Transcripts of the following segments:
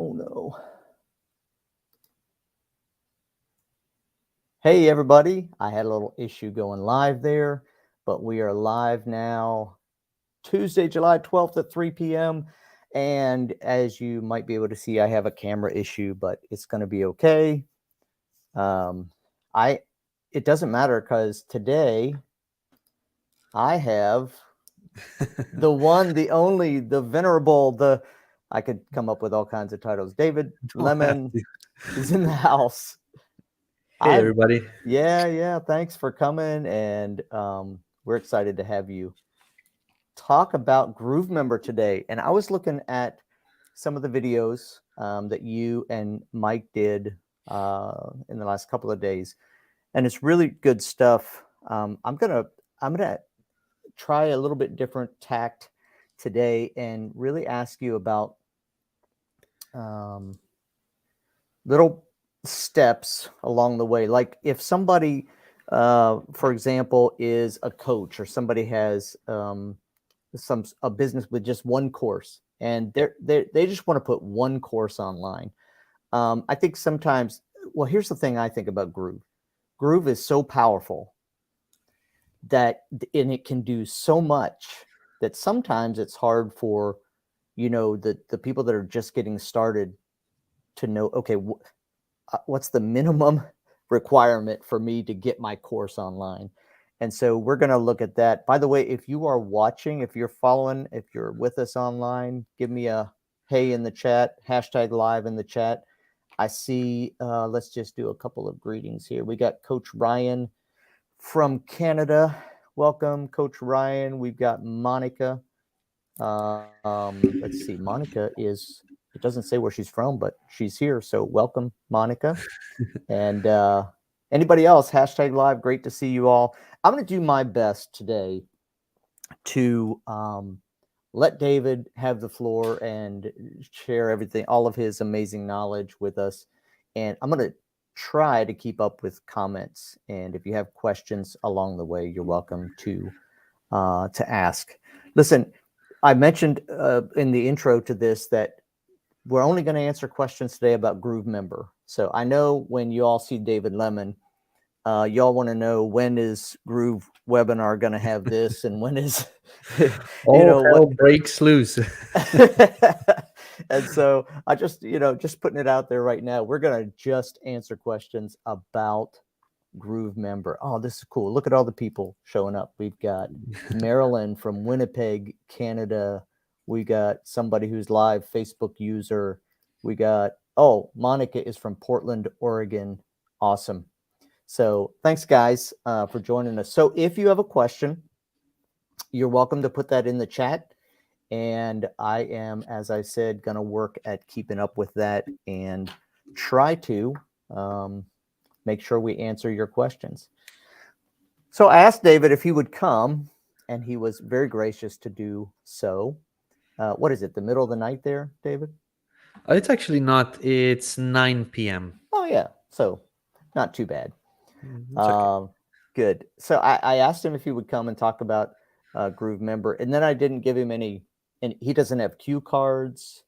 Oh no. Hey everybody, I had a little issue going live there, but we are live now, Tuesday, July 12th at 3 p.m. And as you might be able to see, I have a camera issue, but it's going to be okay. It doesn't matter because today I have the one, the only, the venerable, I could come up with all kinds of titles. David Lemon is in the house. Hey, everybody. Yeah. Thanks for coming. And we're excited to have you talk about GrooveMember today. And I was looking at some of the videos that you and Mike did in the last couple of days. And it's really good stuff. I'm gonna try a little bit different tact today and really ask you about little steps along the way. Like if somebody, for example, is a coach or somebody has a business with just one course and they just want to put one course online. I think sometimes, well, here's the thing I think about Groove. Groove is so powerful that, and it can do so much that sometimes it's hard for, the people that are just getting started to know, okay, what's the minimum requirement for me to get my course online? And so we're going to look at that. By the way, if you are watching, if you're following, if you're with us online, give me a hey in the chat, #live in the chat. I see, let's just do a couple of greetings here. We got Coach Ryan from Canada. Welcome, Coach Ryan. We've got Monica. Let's see, Monica is, it doesn't say where she's from, but she's here. So welcome, Monica. And anybody else, #live, great to see you all. I'm going to do my best today to let David have the floor and share everything, all of his amazing knowledge with us. And I'm going to try to keep up with comments. And if you have questions along the way, you're welcome to ask. Listen, I mentioned in the intro to this that we're only going to answer questions today about GrooveMember. So I know when you all see David Lemon, y'all want to know when is Groove webinar going to have this and when is, what breaks loose. And so I just putting it out there right now, we're going to just answer questions about GrooveMember. Oh, this is cool. Look at all the people showing up. We've got Marilyn from Winnipeg, Canada. We got somebody who's live, Facebook user. We got, Monica is from Portland, Oregon. Awesome. So thanks, guys, for joining us. So if you have a question, you're welcome to put that in the chat. And I am, as I said, going to work at keeping up with that and try to make sure we answer your questions. So I asked David if he would come, and he was very gracious to do so. What is it, the middle of the night there, David? It's actually not. It's 9 p.m. Oh, yeah. So not too bad. Okay. Good. So I asked him if he would come and talk about GrooveMember, and then I didn't give him any, and he doesn't have cue cards.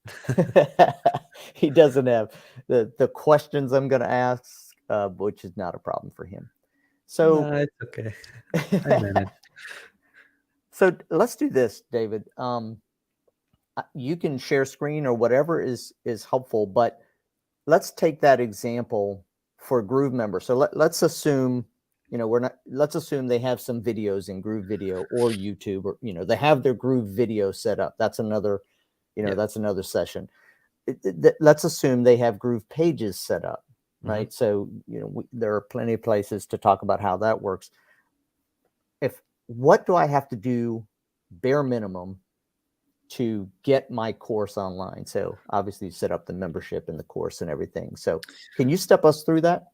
He doesn't have the questions I'm going to ask, which is not a problem for him. So it's okay. I manage. So let's do this, David. You can share screen or whatever is helpful, but let's take that example for GrooveMember. So let's assume, let's assume they have some videos in Groove Video or YouTube, or, they have their Groove Video set up. That's another, that's another session. Let's assume they have Groove Pages set up, right? So, there are plenty of places to talk about how that works. What do I have to do bare minimum to get my course online? So obviously set up the membership and the course and everything. So can you step us through that?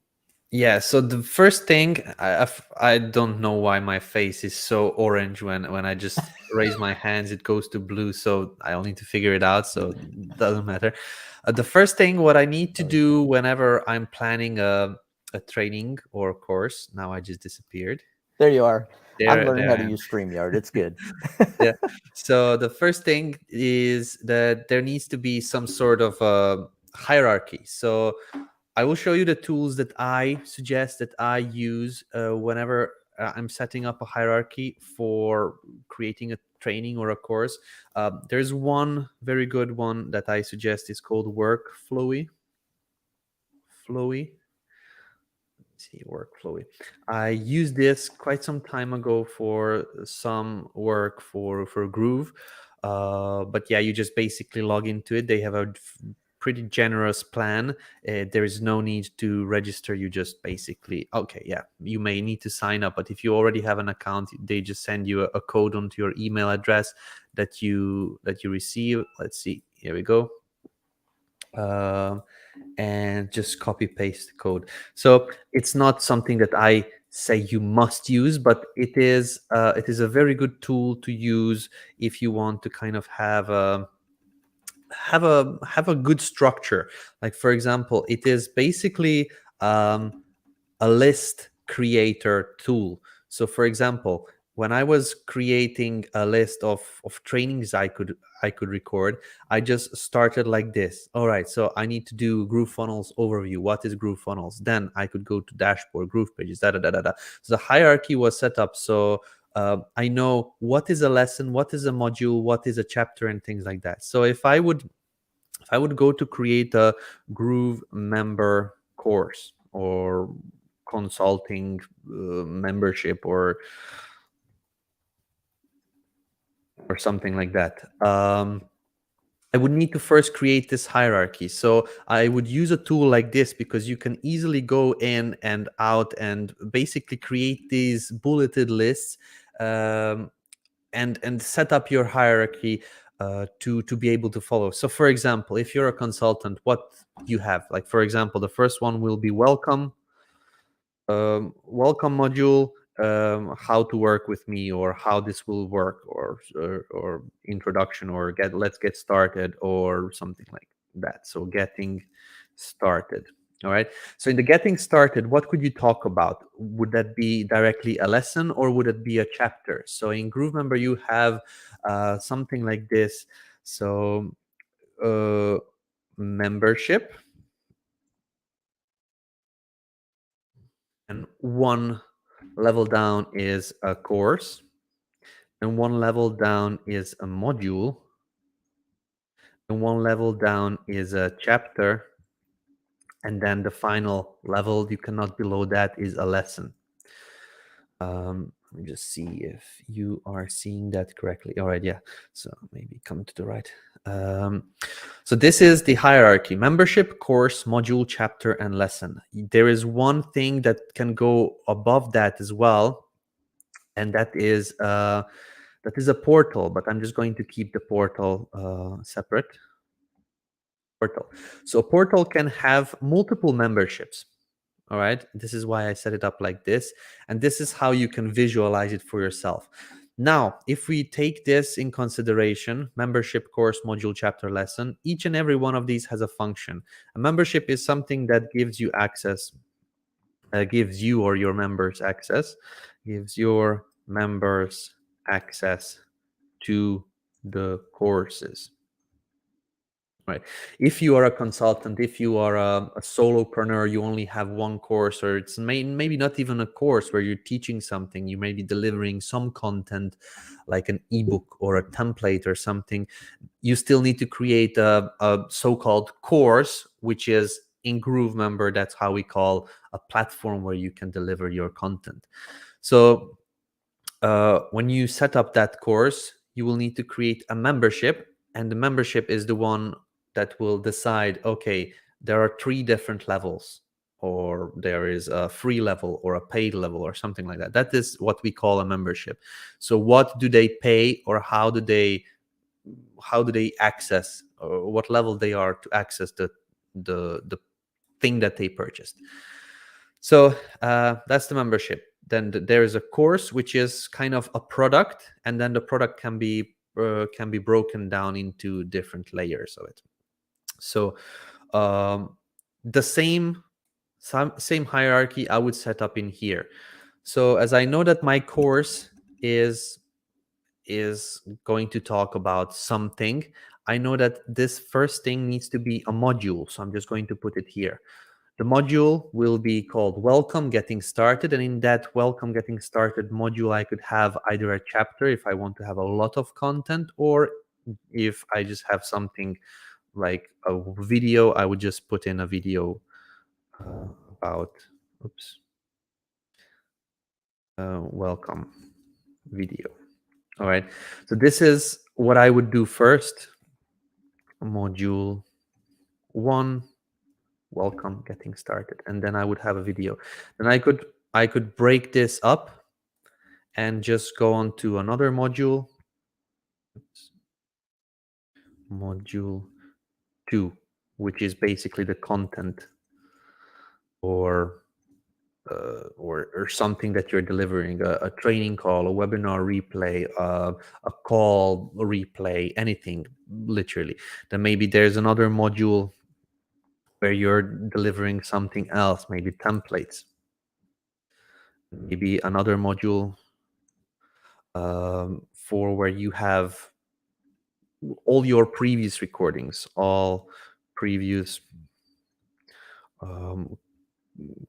Yeah. So the first thing, I don't know why my face is so orange when I just raise my hands, it goes to blue. So I'll need to figure it out. So it doesn't matter. The first thing, what I need to do whenever I'm planning a training or course, now I just disappeared. There you are. I'm learning how to use StreamYard. It's good. Yeah. So the first thing is that there needs to be some sort of hierarchy. So I will show you the tools that I suggest, that I use whenever I'm setting up a hierarchy for creating a training or a course. There's one very good one that I suggest. Is called Workflowy. Flowy. See, Workflowy. I used this quite some time ago for some work for Groove. But yeah, you just basically log into it. They have a pretty generous plan. There is no need to register. You just basically, okay, yeah, you may need to sign up, but if you already have an account, they just send you a code onto your email address that you receive. Let's see, here we go. And just copy paste the code. So it's not something that I say you must use, but it is a very good tool to use if you want to kind of have a good structure. Like, for example, it is basically a list creator tool. So for example, when I was creating a list of trainings I could record, I just started like this. All right, so I need to do GrooveFunnels overview. What is GrooveFunnels? Then I could go to dashboard, Groove pages, da da da da da. So the hierarchy was set up so I know what is a lesson, what is a module, what is a chapter, and things like that. So if I would go to create a Groove member course or consulting membership or something like that, I would need to first create this hierarchy. So I would use a tool like this because you can easily go in and out and basically create these bulleted lists, and set up your hierarchy to be able to follow. So for example, if you're a consultant, what you have, like, for example, the first one will be welcome module, how to work with me, or how this will work, or introduction, or let's get started, or something like that. So getting started. All right, so in the getting started, what could you talk about? Would that be directly a lesson, or would it be a chapter? So in Groove Member, you have something like this. So membership, and one level down is a course, and one level down is a module, and one level down is a chapter, and then the final level, you cannot below that, is a lesson. Let me just see if you are seeing that correctly. All right, yeah. So maybe come to the right. So this is the hierarchy: membership, course, module, chapter, and lesson. There is one thing that can go above that as well, and that is a portal, but I'm just going to keep the portal separate. Portal. So portal can have multiple memberships. All right, this is why I set it up like this, and this is how you can visualize it for yourself. Now, if we take this in consideration, membership, course, module, chapter, lesson, each and every one of these has a function. A membership is something that gives you access, gives you or your members access, gives your members access to the courses. Right. If you are a consultant, if you are a solopreneur, you only have one course, or it's maybe not even a course where you're teaching something, you may be delivering some content like an ebook or a template or something, you still need to create a so-called course, which is in Groove Member. That's how we call a platform where you can deliver your content. So when you set up that course, you will need to create a membership, and the membership is the one that will decide, okay, there are 3 different levels, or there is a free level or a paid level or something like that. That is what we call a membership. So what do they pay, or how do they access, or what level they are to access the thing that they purchased? So that's the membership. Then there is a course, which is kind of a product, and then the product can be broken down into different layers of it. So the same hierarchy I would set up in here. So as I know that my course is going to talk about something, I know that this first thing needs to be a module. So I'm just going to put it here. The module will be called Welcome Getting Started. And in that Welcome Getting Started module, I could have either a chapter if I want to have a lot of content, or if I just have something like a video, I would just put in a video about, welcome video. All right. So this is what I would do first. Module 1, welcome getting started, and then I would have a video. Then I could break this up and just go on to another module. Module 2, which is basically the content or something that you're delivering, a training call, a webinar replay, a call replay, anything, literally. Then maybe there's another module where you're delivering something else, maybe templates. Maybe another module for where you have all your previous recordings, all previous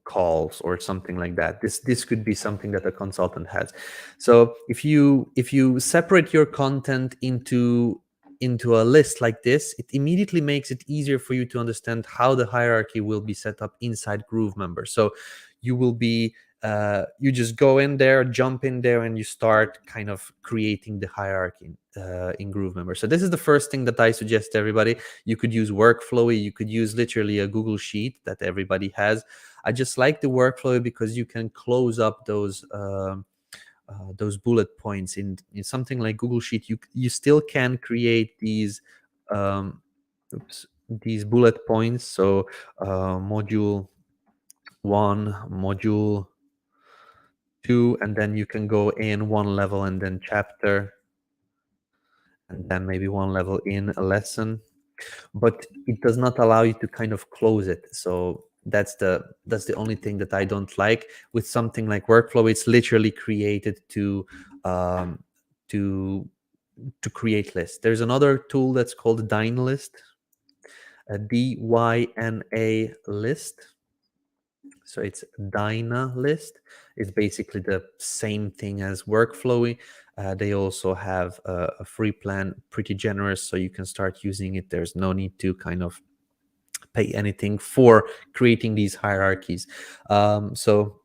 calls or something like that. This could be something that a consultant has. So if you separate your content into a list like this, it immediately makes it easier for you to understand how the hierarchy will be set up inside Groovemember. So you will be you just go in there, jump in there, and you start kind of creating the hierarchy in Groovemember. So this is the first thing that I suggest to everybody. You could use Workflowy, you could use literally a Google Sheet that everybody has. I just like the Workflowy because you can close up those bullet points. In something like Google Sheet, you still can create these these bullet points. So module 1, module 2, and then you can go in one level and then chapter, and then maybe one level in a lesson, but it does not allow you to kind of close it. So that's the only thing that I don't like with something like Workflow. It's literally created to create lists. There's another tool that's called Dynalist, a DYNA list. So it's Dynalist. It's basically the same thing as Workflowy. They also have a free plan, pretty generous, so you can start using it. There's no need to kind of pay anything for creating these hierarchies. So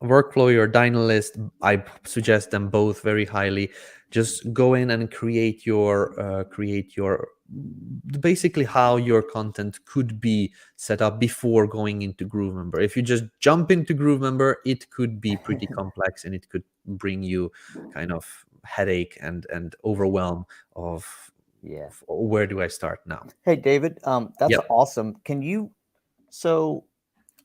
Workflowy or Dynalist, I suggest them both very highly. Just go in and create your basically how your content could be set up before going into Groovemember. If you just jump into Groovemember, it could be pretty complex, and it could bring you kind of headache and overwhelm of where do I start now. Hey David, that's Yep. awesome. Can you so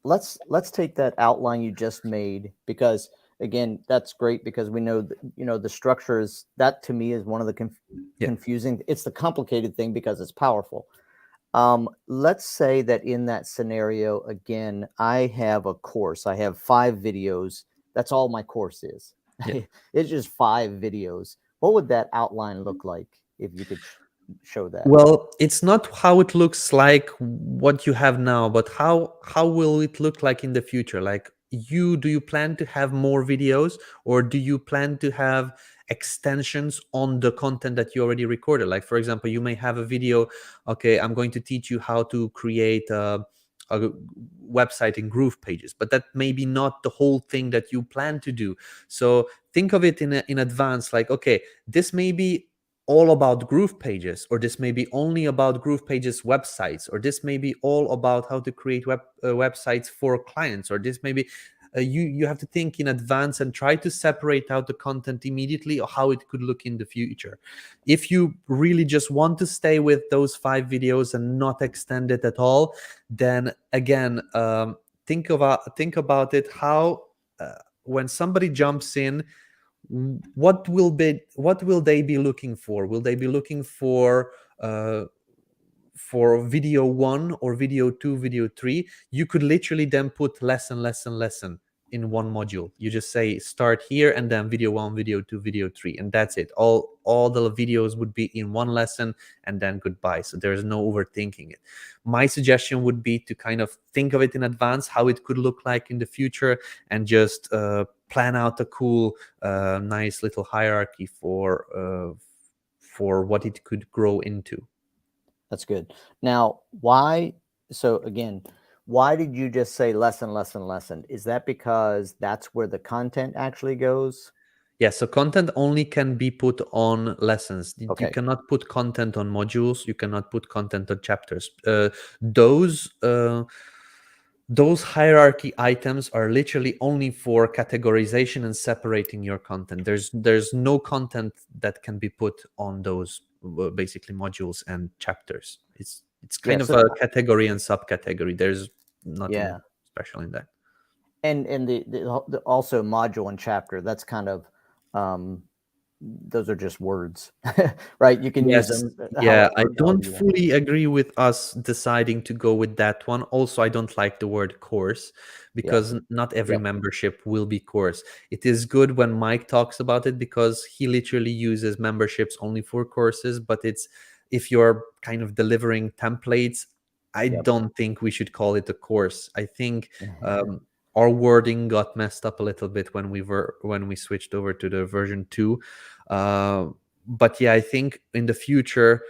let's take that outline you just made, because again, that's great, because we know that, the structure is that, to me, is one of the confusing. It's the complicated thing because it's powerful. Let's say that in that scenario, again, I have a course. I have 5 videos. That's all my course is. Yeah. It's just 5 videos. What would that outline look like if you could show that? Well, it's not how it looks like what you have now, but how will it look like in the future? Like, do you plan to have more videos, or do you plan to have extensions on the content that you already recorded? Like, for example, you may have a video, okay, I'm going to teach you how to create a website in Groove Pages, but that may be not the whole thing that you plan to do. So think of it in advance, like, okay, this may be all about Groove Pages, or this may be only about Groove Pages websites, or this may be all about how to create websites for clients, or this may be you have to think in advance and try to separate out the content immediately, or how it could look in the future. If you really just want to stay with those 5 videos and not extend it at all, then again, think about it, how when somebody jumps in, what will they be looking for? Will they be looking for video 1 or video 2, video 3? You could literally then put lesson, lesson, lesson in one module. You just say start here, and then video 1, video 2, video 3, and that's it. All the videos would be in one lesson, and then goodbye. So there's no overthinking it. My suggestion would be to kind of think of it in advance, how it could look like in the future, and just plan out a cool, nice little hierarchy for what it could grow into. That's good. Now, why? So again, why did you just say lesson, lesson, lesson? Is that because that's where the content actually goes? Yeah, so content only can be put on lessons. You Okay. cannot put content on modules. You cannot put content on chapters. Those hierarchy items are literally only for categorization and separating your content. There's no content that can be put on those basically modules and chapters. It's kind Yeah. of So a category and subcategory. There's nothing yeah, special in that. and the also module and chapter. That's kind of those are just words, right? You can use Yes, them yeah, I however don't you want. fully agree with us deciding to go with that one. Also, I don't like the word course, Yeah. because not every Yep. membership will be course. It is good when Mike talks about it, because he literally uses memberships only for courses, but it's, if you're kind of delivering templates, I Yep. don't think we should call it a course. I think our wording got messed up a little bit when we switched over to the version 2. But yeah, I think in the future,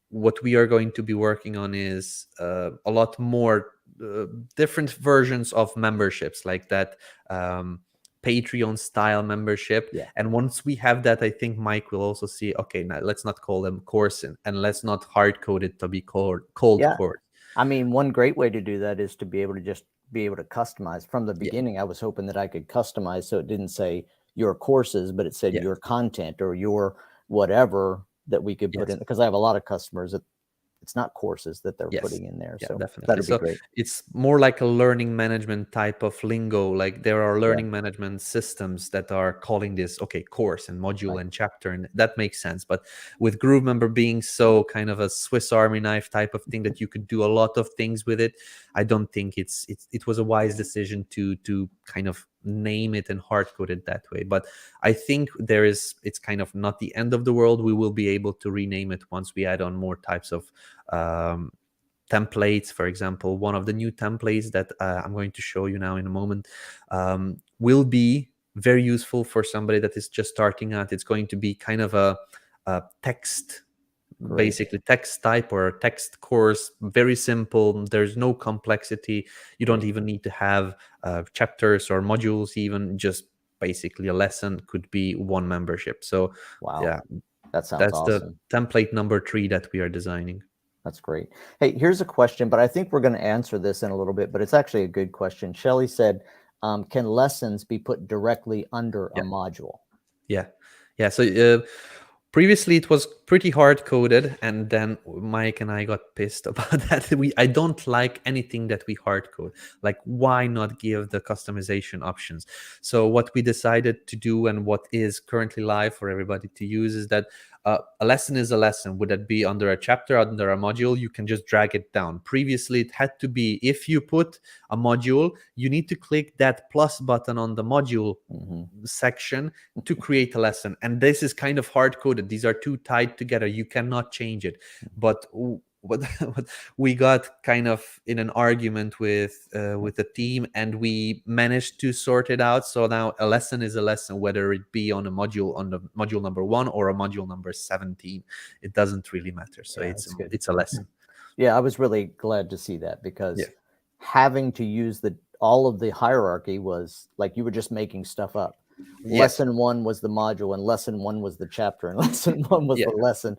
what we are going to be working on is a lot more different versions of memberships, like that Patreon style membership. Yeah. And once we have that, I think Mike will also see, okay, now let's not call them course, and let's not hard code it to be called Yeah. course. I mean, one great way to do that is to be able to just be able to customize. From the Yeah, beginning, I was hoping that I could customize so it didn't say your courses, but it said yeah, your content or your whatever that we could put yes. in. Because I have a lot of customers that it's not courses that they're Yes. putting in there. Yeah, So definitely. that'd be So great. it's more like a learning management type of lingo. Like there are Yeah. learning management systems that are calling this, okay, course and module Right. and chapter, and that makes sense. But with GrooveMember being so kind of a Swiss Army knife type of thing that you could do a lot of things with it, I don't think it was a wise decision to kind of name it and hard code it that way. But I think it's kind of not the end of the world. We will be able to rename it once we add on more types of templates. For example, one of the new templates that I'm going to show you now in a moment will be very useful for somebody that is just starting out. It's going to be kind of a text, Great. basically text type or a text course, very simple. There's no complexity. You don't Great. even need to have chapters or modules, even just basically a lesson could be one membership. So Wow. yeah, That sounds that's the awesome. template number 3 that we are designing. That's great. Hey, here's a question, but I think we're going to answer this in a little bit, but it's actually a good question. Shelly said, can lessons be put directly under a Yeah. module? Yeah. So previously it was pretty hard coded, and then Mike and I got pissed about that. I don't like anything that we hard code. Like, why not give the customization options? So what we decided to do, and what is currently live for everybody to use, is that a lesson is a lesson. Would that be under a chapter, under a module? You can just drag it down. Previously, it had to be, if you put a module, you need to click that plus button on the module section to create a lesson. And this is kind of hard coded. These are two tied together. You cannot change it. But what we got kind of in an argument with the team, and we managed to sort it out. So now a lesson is a lesson, whether it be on a module, on the module number 1 or a module number 17. It doesn't really matter. So Yeah, that's good. it's a lesson. Yeah, I was really glad to see that, because Yeah. having to use all of the hierarchy was like you were just making stuff up. Yes. Lesson 1 was the module, and lesson 1 was the chapter, and lesson 1 was Yeah. the lesson.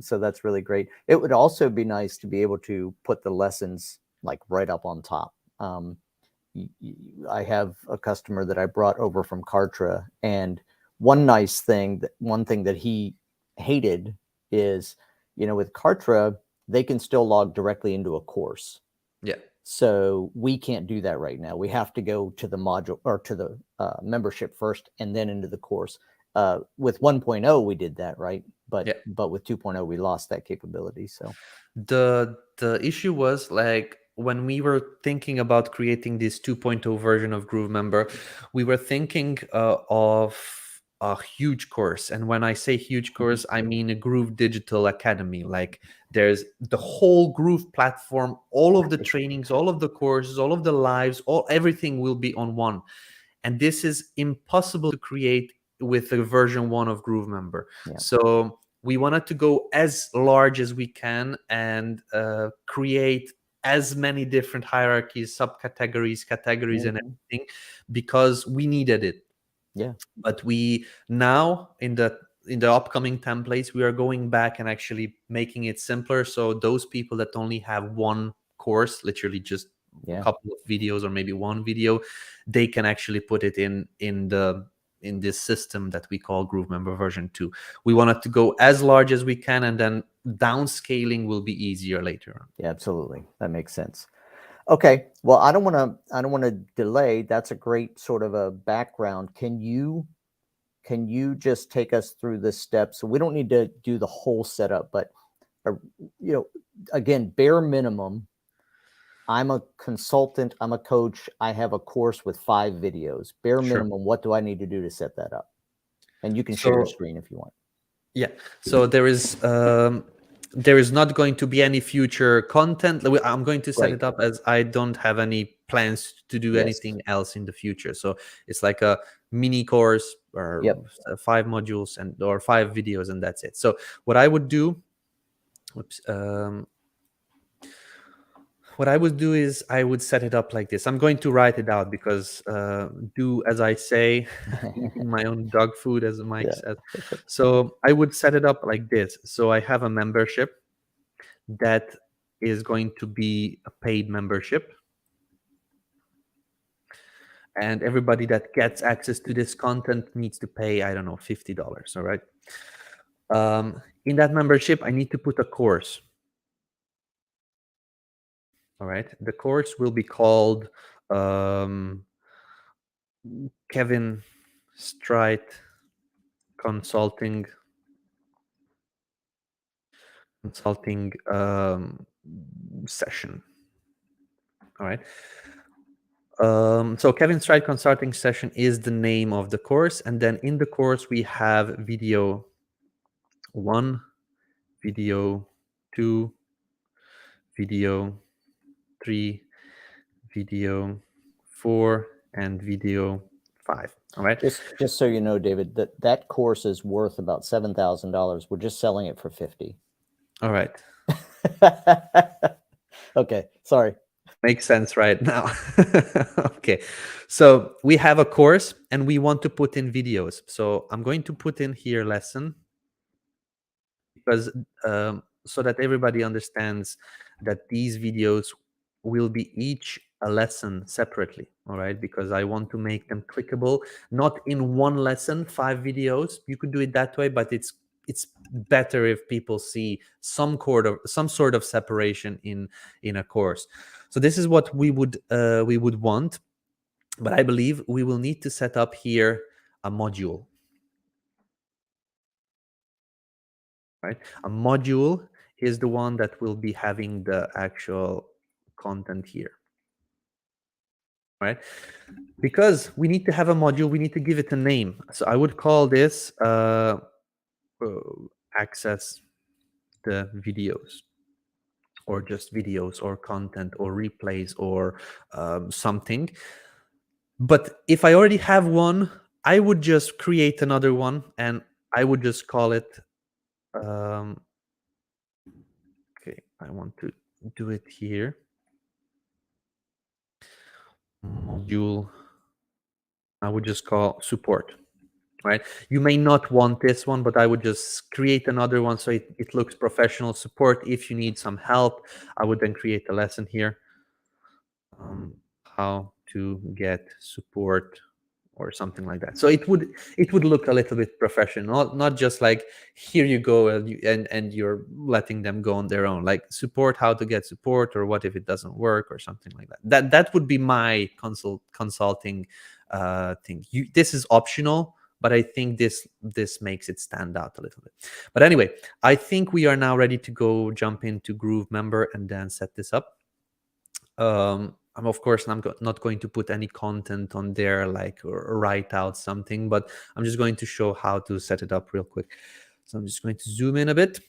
So that's really great. It would also be nice to be able to put the lessons like right up on top. I have a customer that I brought over from 𝐅𝐑𝐄𝐄𝐁, and one thing that he hated is, with 𝐅𝐑𝐄𝐄, they can still log directly into a course. Yeah. So we can't do that right now. We have to go to the module or to the membership first, and then into the course. With 1.0, we did that, right? But Yeah. with 2.0, we lost that capability. So The issue was, like, when we were thinking about creating this 2.0 version of GrooveMember, we were thinking of a huge course. And when I say huge course, I mean a Groove Digital Academy. Like there's the whole Groove platform, all of the trainings, all of the courses, all of the lives, everything will be on one. And this is impossible to create with a version 1 of GrooveMember. Yeah. So we wanted to go as large as we can and create as many different hierarchies, subcategories, categories, and everything, because we needed it. Yeah. But we now in the upcoming templates, we are going back and actually making it simpler. So those people that only have one course, literally just a couple of videos or maybe one video, they can actually put it in this system that we call GrooveMember version 2. We want it to go as large as we can, and then downscaling will be easier later on. Yeah, absolutely. That makes sense. Okay. Well, I don't want to delay. That's a great sort of a background. Can you just take us through the steps? So we don't need to do the whole setup, but again, bare minimum. I'm a consultant, I'm a coach, I have a course with 5 videos. Bare minimum, what do I need to do to set that up? And you can share your screen if you want. Yeah. So there is not going to be any future content. I'm going to set it up as I don't have any plans to do anything else in the future. So it's like a mini course or 5 modules or 5 videos, and that's it. So what I would do, is I would set it up like this. I'm going to write it out because do as I say, eating my own dog food, as Mike said. So I would set it up like this. So I have a membership that is going to be a paid membership. And everybody that gets access to this content needs to pay, I don't know, $50, all right? In that membership, I need to put a course. All right, the course will be called Kevin Strite Consulting session. All right. So Kevin Strite Consulting Session is the name of the course, and then in the course we have video 1, video 2, video 3, video 4, and video 5. All right. Just so you know, David, that course is worth about $7,000. We're just selling it for 50. All right. Okay, sorry. Makes sense right now. Okay, so we have a course and we want to put in videos. So I'm going to put in here lesson, because so that everybody understands that these videos will be each a lesson separately. All right, because I want to make them clickable, not in one lesson, 5 videos. You could do it that way, but it's better if people see some sort of separation in a course. So this is what we would want, but I believe we will need to set up here a module. Right, a module is the one that will be having the actual content here. Right, because we need to have a module, we need to give it a name. So I would call this access the videos, or just videos, or content, or replays, or something. But if I already have one, I would just create another one, and I would just call it okay, I want to do it here. Module, I would just call support. Right, you may not want this one, but I would just create another one so it looks professional. Support, if you need some help. I would then create a lesson here, how to get support, or something like that. So it would look a little bit professional, not just like, here you go, and you're letting them go on their own. Like, support, how to get support, or what if it doesn't work, or something like that. That would be my consulting thing. This is optional, but I think this makes it stand out a little bit. But anyway, I think we are now ready to go jump into GrooveMember and then set this up. I'm of course not going to put any content on there, like write out something, but I'm just going to show how to set it up real quick. So I'm just going to zoom in a bit.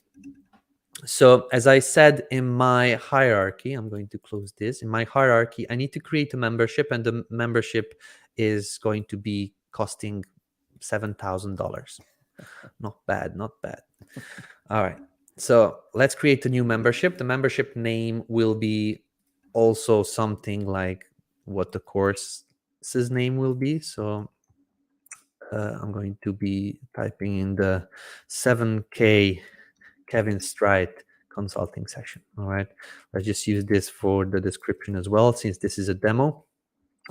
So as I said in my hierarchy, I'm going to close this. In my hierarchy, I need to create a membership, and the membership is going to be costing $7,000. Not bad, not bad. All right. So let's create a new membership. The membership name will be also something like what the course's name will be. So I'm going to be typing in the 7K Kevin Strite consulting session. All right. Let's just use this for the description as well, since this is a demo.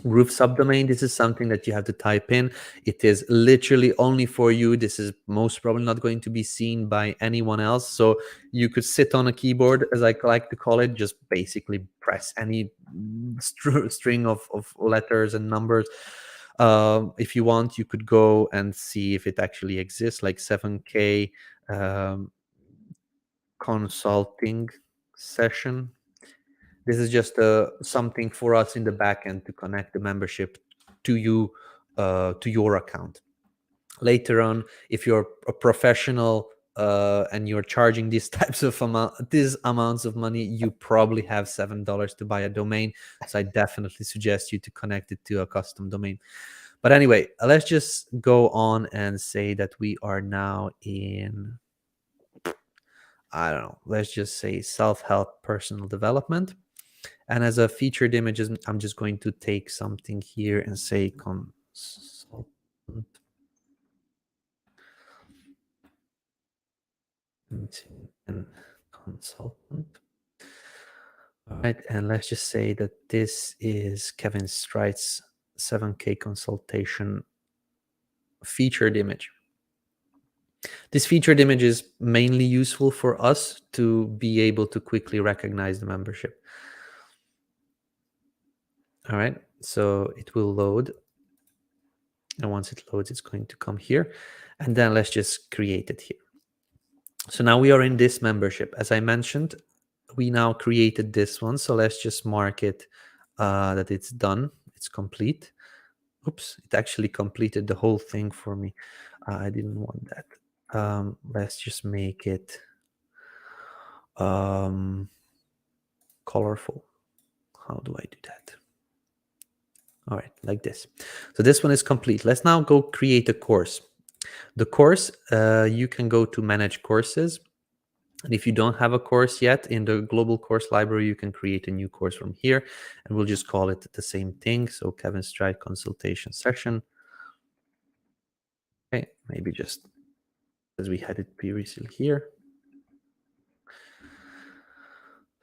Group subdomain, this is something that you have to type in. It is literally only for you. This is most probably not going to be seen by anyone else. So you could sit on a keyboard, as I like to call it, just basically press any string of letters and numbers. If you want, you could go and see if it actually exists, like 7K consulting session. This is just something for us in the backend to connect the membership to you, to your account. Later on, if you're a professional and you're charging these types of these amounts of money, you probably have $7 to buy a domain. So I definitely suggest you to connect it to a custom domain. But anyway, let's just go on and say that we are now in, I don't know, let's just say self-help personal development. And as a featured images, I'm just going to take something here and say consultant. And consultant. All right, and let's just say that this is Kevin Strite's 7K consultation featured image. This featured image is mainly useful for us to be able to quickly recognize the membership. All right, so it will load. And once it loads, it's going to come here. And then let's just create it here. So now we are in this membership. As I mentioned, we now created this one. So let's just mark it that it's done. It's complete. Oops, it actually completed the whole thing for me. I didn't want that. Let's just make it colorful. How do I do that? All right, like this. So this one is complete. Let's now go create a course. The course, you can go to manage courses. And if you don't have a course yet in the global course library, you can create a new course from here. And we'll just call it the same thing. So Kevin Strite consultation session. Okay, maybe just as we had it previously here.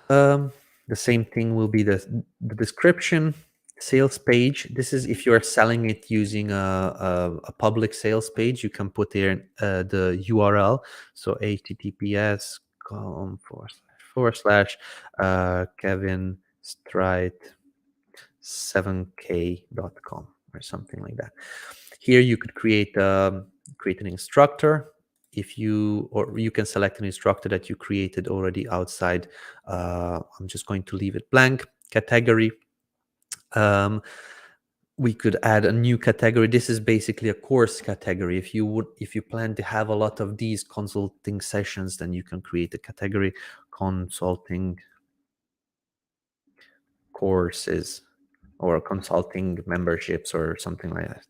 The same thing will be the description. Sales page. This is if you're selling it using a public sales page, you can put there the URL. So https / Kevin Strite 7k.com or something like that. Here you could create an instructor. If you can select an instructor that you created already outside. I'm just going to leave it blank. Category. We could add a new category. This is basically a course category. If you plan to have a lot of these consulting sessions, then you can create a category: consulting courses or consulting memberships or something like that.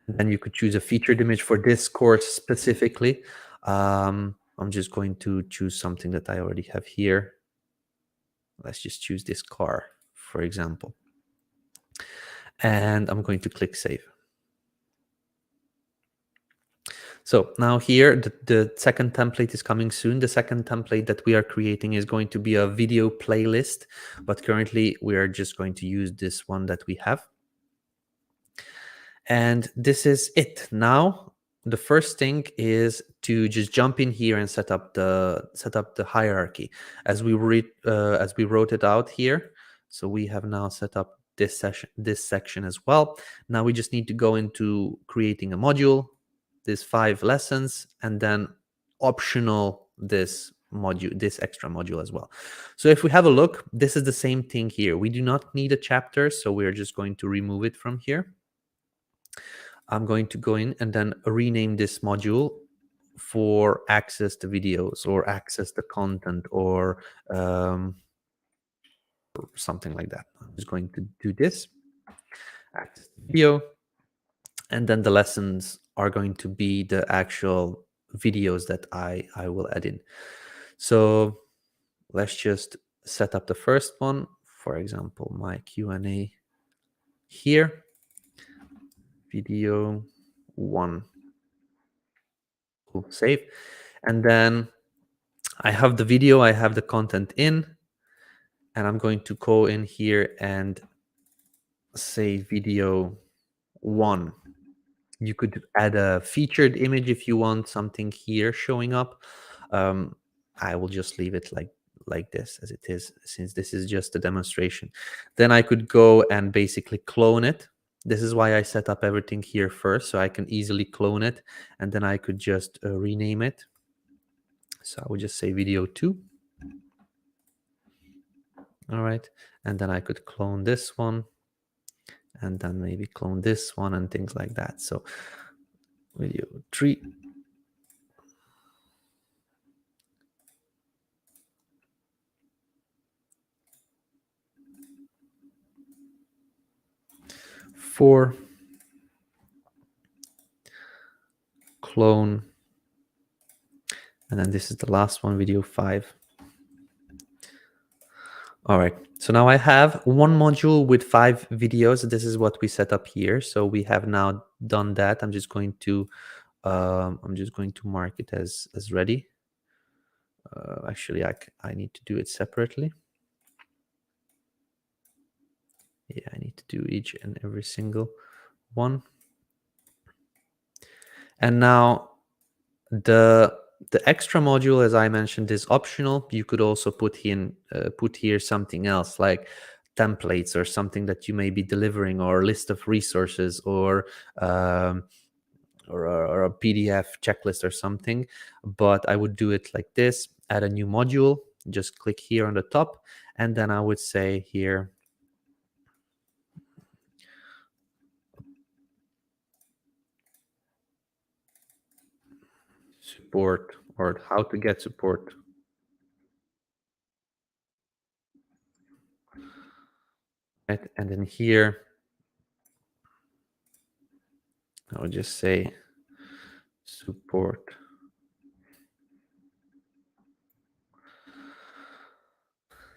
And then you could choose a featured image for this course specifically. I'm just going to choose something that I already have here. Let's just choose this car, for example. And I'm going to click save. So now here, the second template is coming soon. The second template that we are creating is going to be a video playlist, but currently we are just going to use this one that we have. And this is it. Now, the first thing is to just jump in here and set up the hierarchy as we wrote it out here. So we have now set up this section as well. Now we just need to go into creating a module, these 5 lessons, and then optional this module, this extra module as well. So if we have a look, this is the same thing here. We do not need a chapter, so we're just going to remove it from here. I'm going to go in and then rename this module for access the videos or access the content or something like that. I'm just going to do this, access video, and then the lessons are going to be the actual videos that I will add in. So let's just set up the first one. For example, my Q&A here, video 1. Cool, save. And then I have the video, I have the content in, and I'm going to go in here and say video 1. You could add a featured image if you want something here showing up. I will just leave it like this as it is, since this is just a demonstration. Then I could go and basically clone it. This is why I set up everything here first, so I can easily clone it, and then I could just rename it. So I would just say video 2. All right, and then I could clone this one, and then maybe clone this one and things like that. So video 3. Four, clone, and then this is the last one, video 5. All right, so now I have one module with 5 videos. This is what we set up here. So we have now done that. I'm just going to mark it as ready. Actually, I need to do it separately. Yeah, I need to do each and every single one. And now the extra module, as I mentioned, is optional. You could also put here something else like templates or something that you may be delivering, or a list of resources, or a PDF checklist or something. But I would do it like this: add a new module, just click here on the top, and then I would say here support, or how to get support. Right? And then here I would just say support.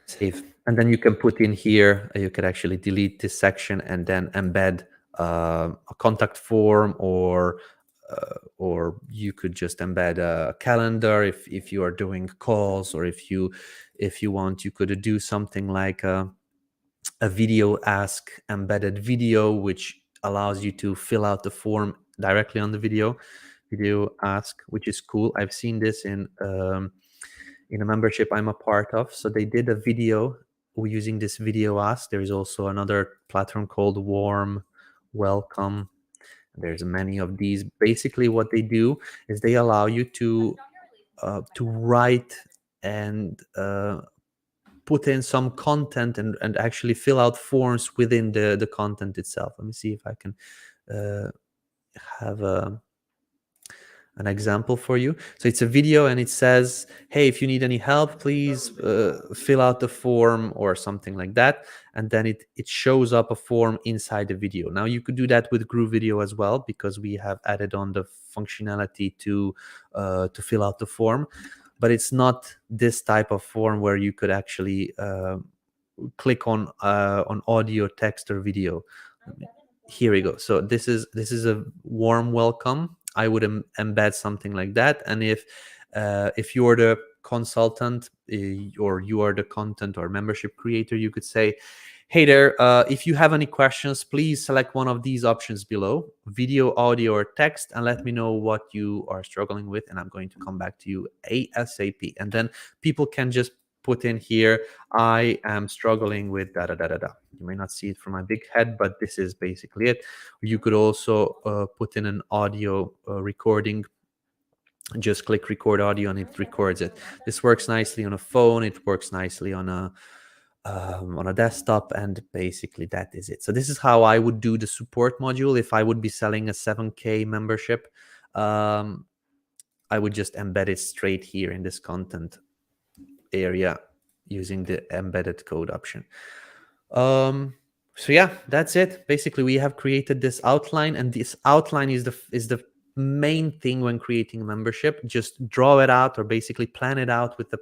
Save. And then you can put in here, you could actually delete this section and then embed a contact form, or you could just embed a calendar if you are doing calls, or if you want, you could do something like a video ask embedded video, which allows you to fill out the form directly on the video ask, which is cool. I've seen this in a membership I'm a part of. So they did a video using this video ask. There is also another platform called Warm Welcome. There's many of these. Basically, what they do is they allow you to write and put in some content and actually fill out forms within the content itself. Let me see if I can have an example for you. So it's a video and it says, hey, if you need any help, please fill out the form or something like that. And then it shows up a form inside the video. Now you could do that with Groove Video as well, because we have added on the functionality to fill out the form. But it's not this type of form where you could actually click on audio, text, or video. Here we go. So this is a warm welcome. I would embed something like that. And if you are the consultant or you are the content or membership creator, you could say, hey there, if you have any questions, please select one of these options below, video, audio, or text, and let me know what you are struggling with, and I'm going to come back to you ASAP. And then people can just put in here, I am struggling with da da da da da. You may not see it from my big head, but this is basically it. You could also put in an audio recording Just click record audio and it records it. This works nicely on a phone, it works nicely on a desktop, and basically that is it. So this is how I would do the support module if I would be selling a 7K membership. I would just embed it straight here in this content area using the embedded code option. So yeah, that's it. Basically, we have created this outline, and this outline is the main thing when creating a membership. Just draw it out, or basically plan it out with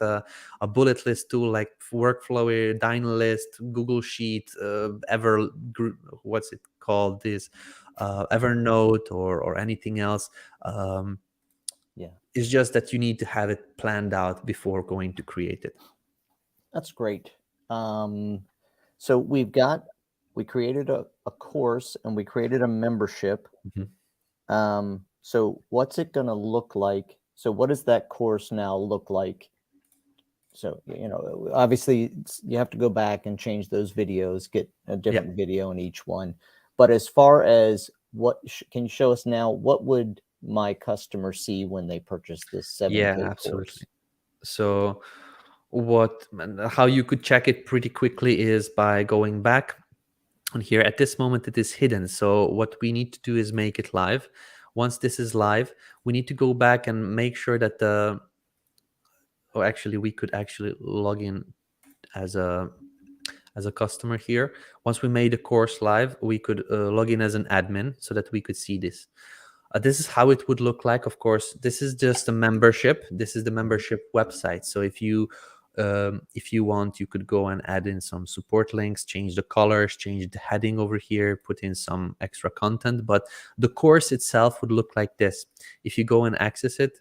a bullet list tool like Workflow, Dynalist, Google Sheet, what's it called? This Evernote or anything else. Yeah, It's just that you need to have it planned out before going to create it. that's great. So we created a course and we created a membership. So what's it going to look like? So what does that course now look like? So, obviously you have to go back and change those videos, get a different video in each one. But as far as can you show us now, what would my customer see when they purchase this 7K course? So how you could check it pretty quickly is by going back on here. At this moment it is hidden, so what we need to do is make it live. Once this is live, we need to go back and make sure that actually we could actually log in as a customer here. Once we made a course live, we could log in as an admin so that we could see this. This is how it would look like. Of course, this is just a membership. This is the membership website. So if you want, you could go and add in some support links, change the colors, change the heading over here, put in some extra content. But the course itself would look like this. If you go and access it,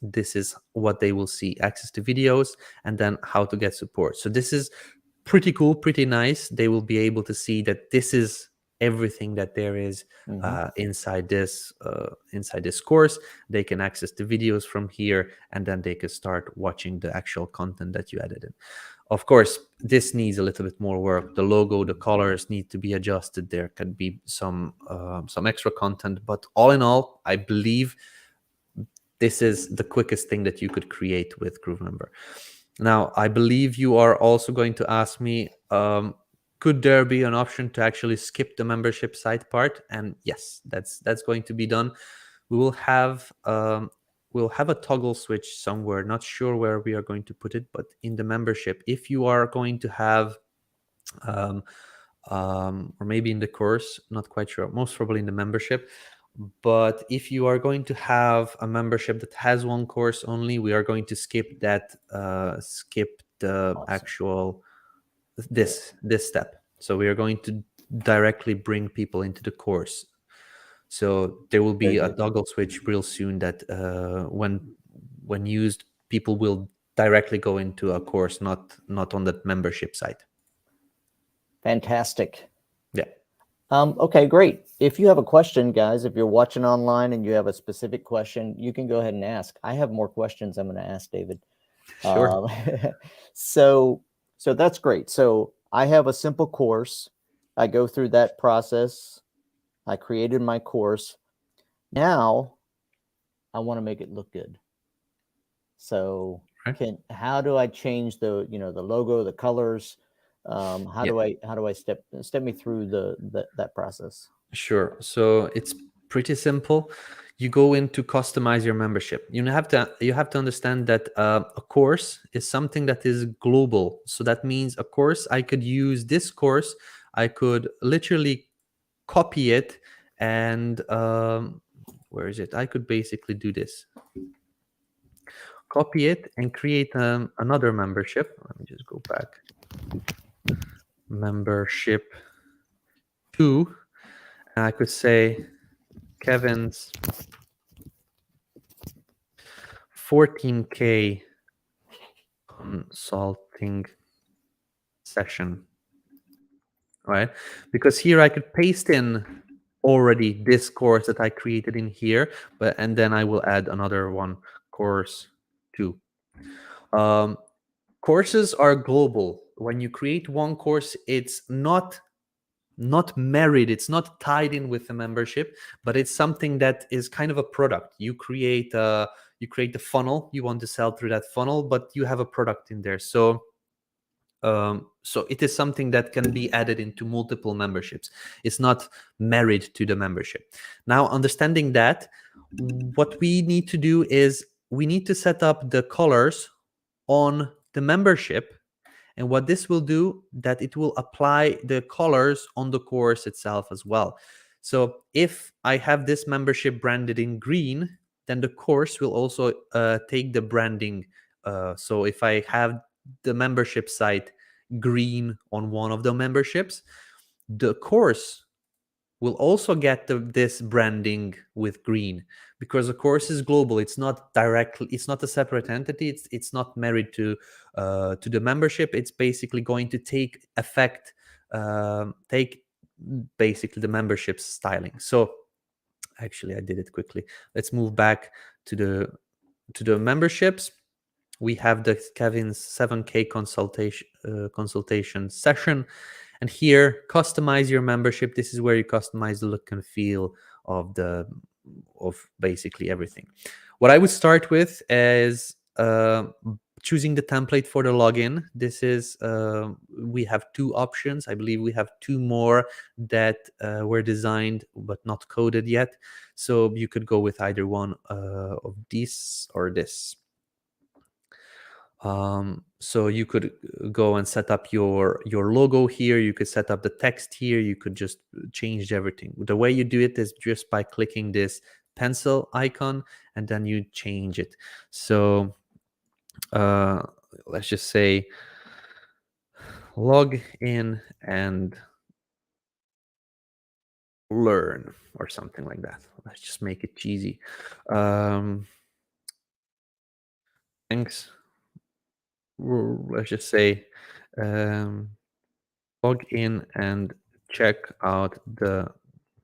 this is what they will see: access to videos, and then how to get support. So this is pretty cool, pretty nice. They will be able to see that this is everything that there is inside this course. They can access the videos from here, and then they can start watching the actual content that you added in. Of course, this needs a little bit more work. The logo, the colors need to be adjusted. There could be some extra content, but all in all, I believe this is the quickest thing that you could create with Groovemember. Now, I believe you are also going to ask me, could there be an option to actually skip the membership site part? And yes, that's going to be done. We will have a toggle switch somewhere. Not sure where we are going to put it, but in the membership, if you are going to have or maybe in the course, not quite sure, most probably in the membership. But if you are going to have a membership that has one course only, we are going to skip that, skip the actual this step. So we are going to directly bring people into the course. So there will be a toggle switch real soon that when used, people will directly go into a course, not on the membership site. Fantastic. Yeah. Okay, great. If you have a question, guys, if you're watching online and you have a specific question, you can go ahead and ask. I have more questions I'm going to ask David. Sure. So that's great. So I have a simple course. I go through that process. I created my course. Now I want to make it look good. So how do I change the logo, the colors? How do I step me through that process? Sure. So it's pretty simple. You go in to customize your membership. You have to understand that a course is something that is global. So that means a course, I could use this course, I could literally copy it, and where is it? I could basically do this. Copy it and create another membership. Let me just go back. Membership 2. And I could say Kevin's 14K consulting session, right? Because here I could paste in already this course that I created in here, and then I will add another one, course 2. Courses are global. When you create one course, it's not not married, it's not tied in with the membership, but it's something that is kind of a product. You create the funnel, you want to sell through that funnel, but you have a product in there. So it is something that can be added into multiple memberships. It's not married to the membership. Now, understanding that, what we need to do is we need to set up the colors on the membership. And what this will do, that it will apply the colors on the course itself as well. So if I have this membership branded in green, then the course will also take the branding. So if I have the membership site green on one of the memberships, the course will also get this branding with green, because the course is global. It's not directly, it's not a separate entity. It's not married to the membership. It's basically going to take effect, take basically the membership styling. So actually I did it quickly. Let's move back to the memberships. We have the Kevin's 7K consultation session. And here, customize your membership. This is where you customize the look and feel of basically everything. What I would start with is choosing the template for the login. This is, we have two options. I believe we have two more that were designed but not coded yet. So you could go with either one of these or this. So you could go and set up your logo here. You could set up the text here. You could just change everything. The way you do it is just by clicking this pencil icon, and then you change it. So let's just say log in and learn or something like that. Let's just make it cheesy. Thanks. Let's just say log in and check out the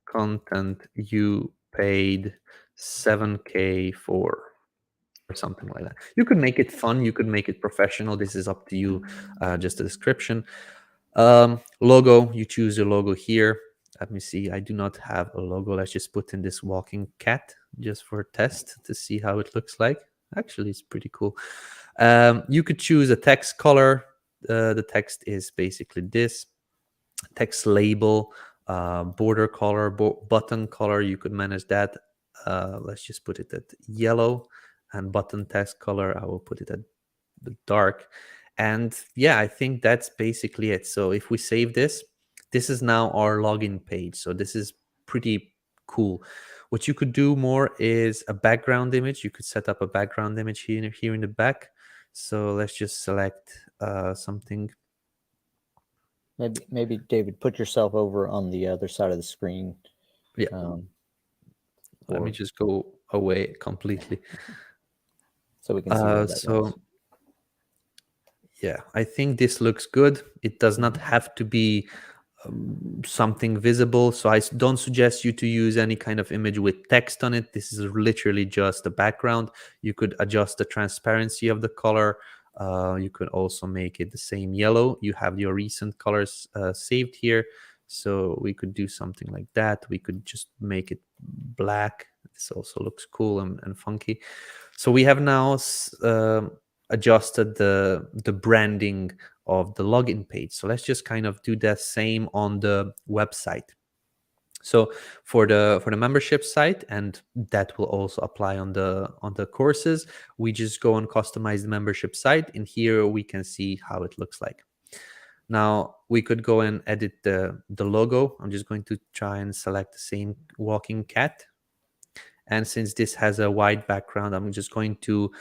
content you paid 7K for, or something like that. You could make it fun, you could make it professional. This is up to you. Just a description. Logo, you choose your logo here. Let me see, I do not have a logo. Let's just put in this walking cat just for a test to see how it looks like. Actually, it's pretty cool. You could choose a text color. The text is basically this text label, border color, button color. You could manage that. Let's just put it at yellow, and button text color, I will put it at the dark. And yeah, I think that's basically it. So if we save this, this is now our login page. So this is pretty cool. What you could do more is a background image. You could set up a background image here in the back. So let's just select something. Maybe David, put yourself over on the other side of the screen. Yeah. Let me just go away completely, so we can see what that looks. Yeah, I think this looks good. It does not have to be something visible, so I don't suggest you to use any kind of image with text on it. This is literally just the background. You could adjust the transparency of the color. You could also make it the same yellow. You have your recent colors saved here, so we could do something like that. We could just make it black. This also looks cool and funky. So we have now adjusted the branding of the login page. So let's just kind of do the same on the website. So for the membership site, and that will also apply on the courses, we just go and customize the membership site, and here we can see how it looks like. Now we could go and edit the logo. I'm just going to try and select the same walking cat. And since this has a white background, I'm just going to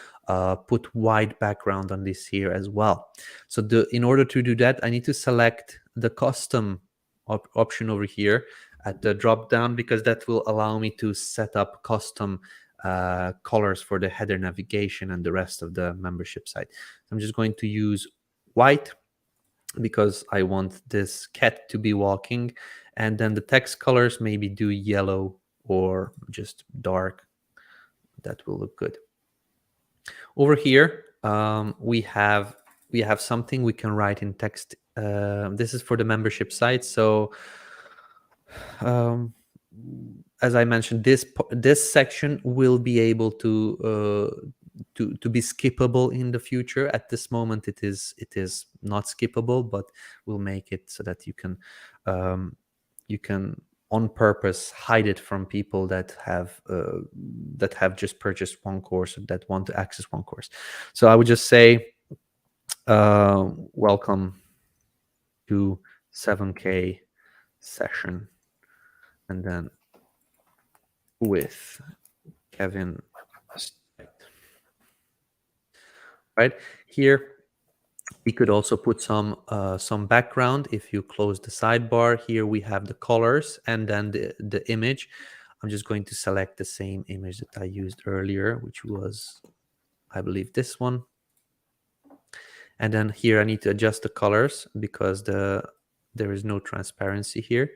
put white background on this here as well. So in order to do that, I need to select the custom option over here at the drop down, because that will allow me to set up custom colors for the header navigation and the rest of the membership site. So I'm just going to use white because I want this cat to be walking, and then the text colors, maybe do yellow or just dark. That will look good. Over here, we have something we can write in text. This is for the membership site. So Um, as I mentioned, this section will be able to be skippable in the future. At this moment, it is not skippable, but we'll make it so that you can on purpose hide it from people that have just purchased one course or that want to access one course. So I would just say, welcome to 7K session, and then with Kevin. Right here, we could also put some background. If you close the sidebar, here we have the colors and then the image. I'm just going to select the same image that I used earlier, which was, I believe, this one. And then here I need to adjust the colors because there is no transparency here.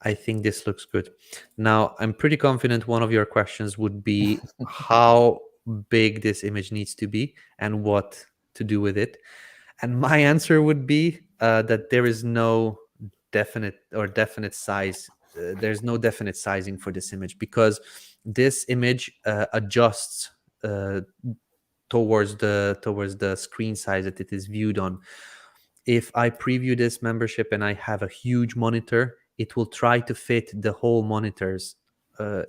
I think this looks good. Now, I'm pretty confident one of your questions would be how big this image needs to be and what to do with it. And my answer would be that there is no definite size. There's no definite sizing for this image because this image adjusts towards the screen size that it is viewed on. If I preview this membership and I have a huge monitor, it will try to fit the whole monitor's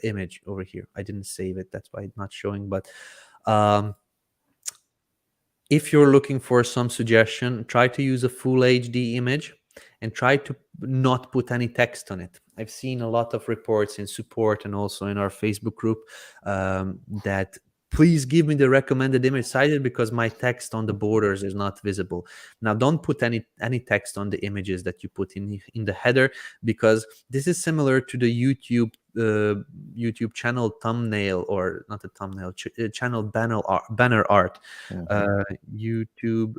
image over here. I didn't save it, that's why it's not showing. But if you're looking for some suggestion, try to use a full HD image and try to not put any text on it. I've seen a lot of reports in support and also in our Facebook group that please give me the recommended image sizes because my text on the borders is not visible. Now, don't put any text on the images that you put in the header, because this is similar to the YouTube channel thumbnail, or not a thumbnail, channel banner art. YouTube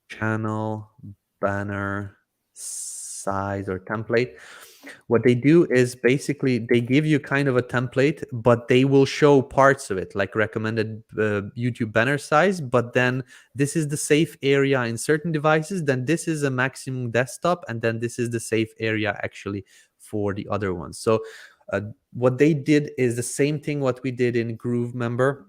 channel banner size or template. What they do is basically they give you kind of a template, but they will show parts of it, like recommended YouTube banner size. But then this is the safe area in certain devices. Then this is a maximum desktop, and then this is the safe area actually for the other ones. So what they did is the same thing what we did in Groove Member,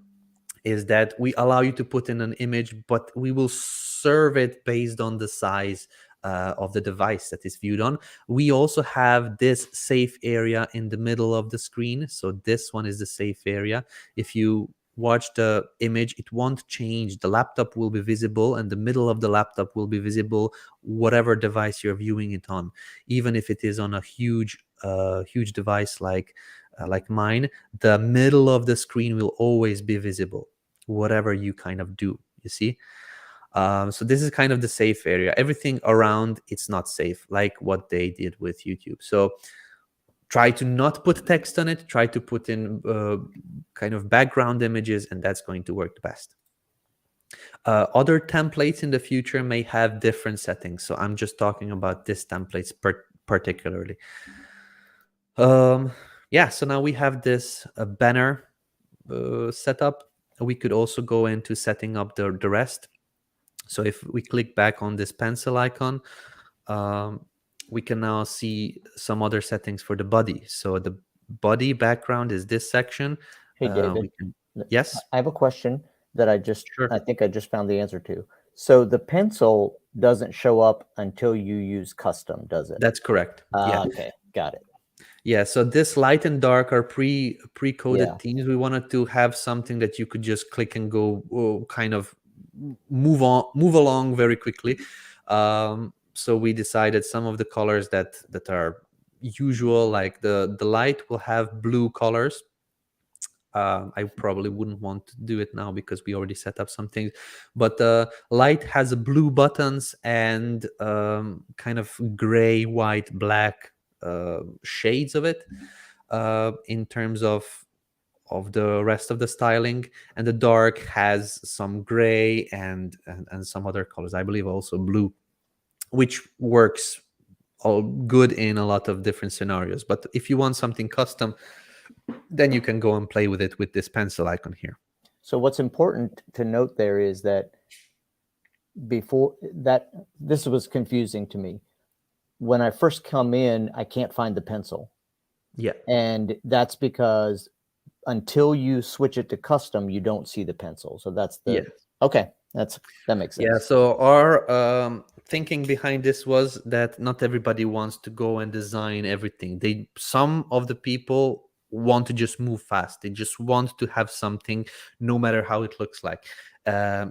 is that we allow you to put in an image, but we will serve it based on the size of the device that is viewed on. We also have this safe area in the middle of the screen. So this one is the safe area. If you watch the image, it won't change. The laptop will be visible, and the middle of the laptop will be visible, whatever device you're viewing it on. Even if it is on a huge device like mine, the middle of the screen will always be visible, whatever you kind of do, you see. So this is kind of the safe area. Everything around, it's not safe, like what they did with YouTube. So try to not put text on it, try to put in kind of background images, and that's going to work the best. Other templates in the future may have different settings, so I'm just talking about this templates particularly. Yeah, so now we have this banner setup. We could also go into setting up the rest. So if we click back on this pencil icon, we can now see some other settings for the body. So the body background is this section. Hey, David. Yes? I have a question that Sure. I think I just found the answer to. So the pencil doesn't show up until you use custom, does it? That's correct. Yeah. Okay, got it. Yeah, so this light and dark are pre-coded Yeah. themes. We wanted to have something that you could just click and go, kind of move along very quickly. So we decided some of the colors that are usual, like the light will have blue colors. I probably wouldn't want to do it now because we already set up some things, but light has blue buttons and kind of gray, white, black shades of it in terms of the rest of the styling. And the dark has some gray and some other colors, I believe also blue, which works all good in a lot of different scenarios. But if you want something custom, then you can go and play with it with this pencil icon here. So what's important to note there is that before that, this was confusing to me. when I first come in, I can't find the pencil. Yeah. And that's because until you switch it to custom, you don't see the pencil. So that's Yeah. okay. That makes Yeah, sense. so our thinking behind this was that not everybody wants to go and design everything. Some of the people want to just move fast. They just want to have something, no matter how it looks like.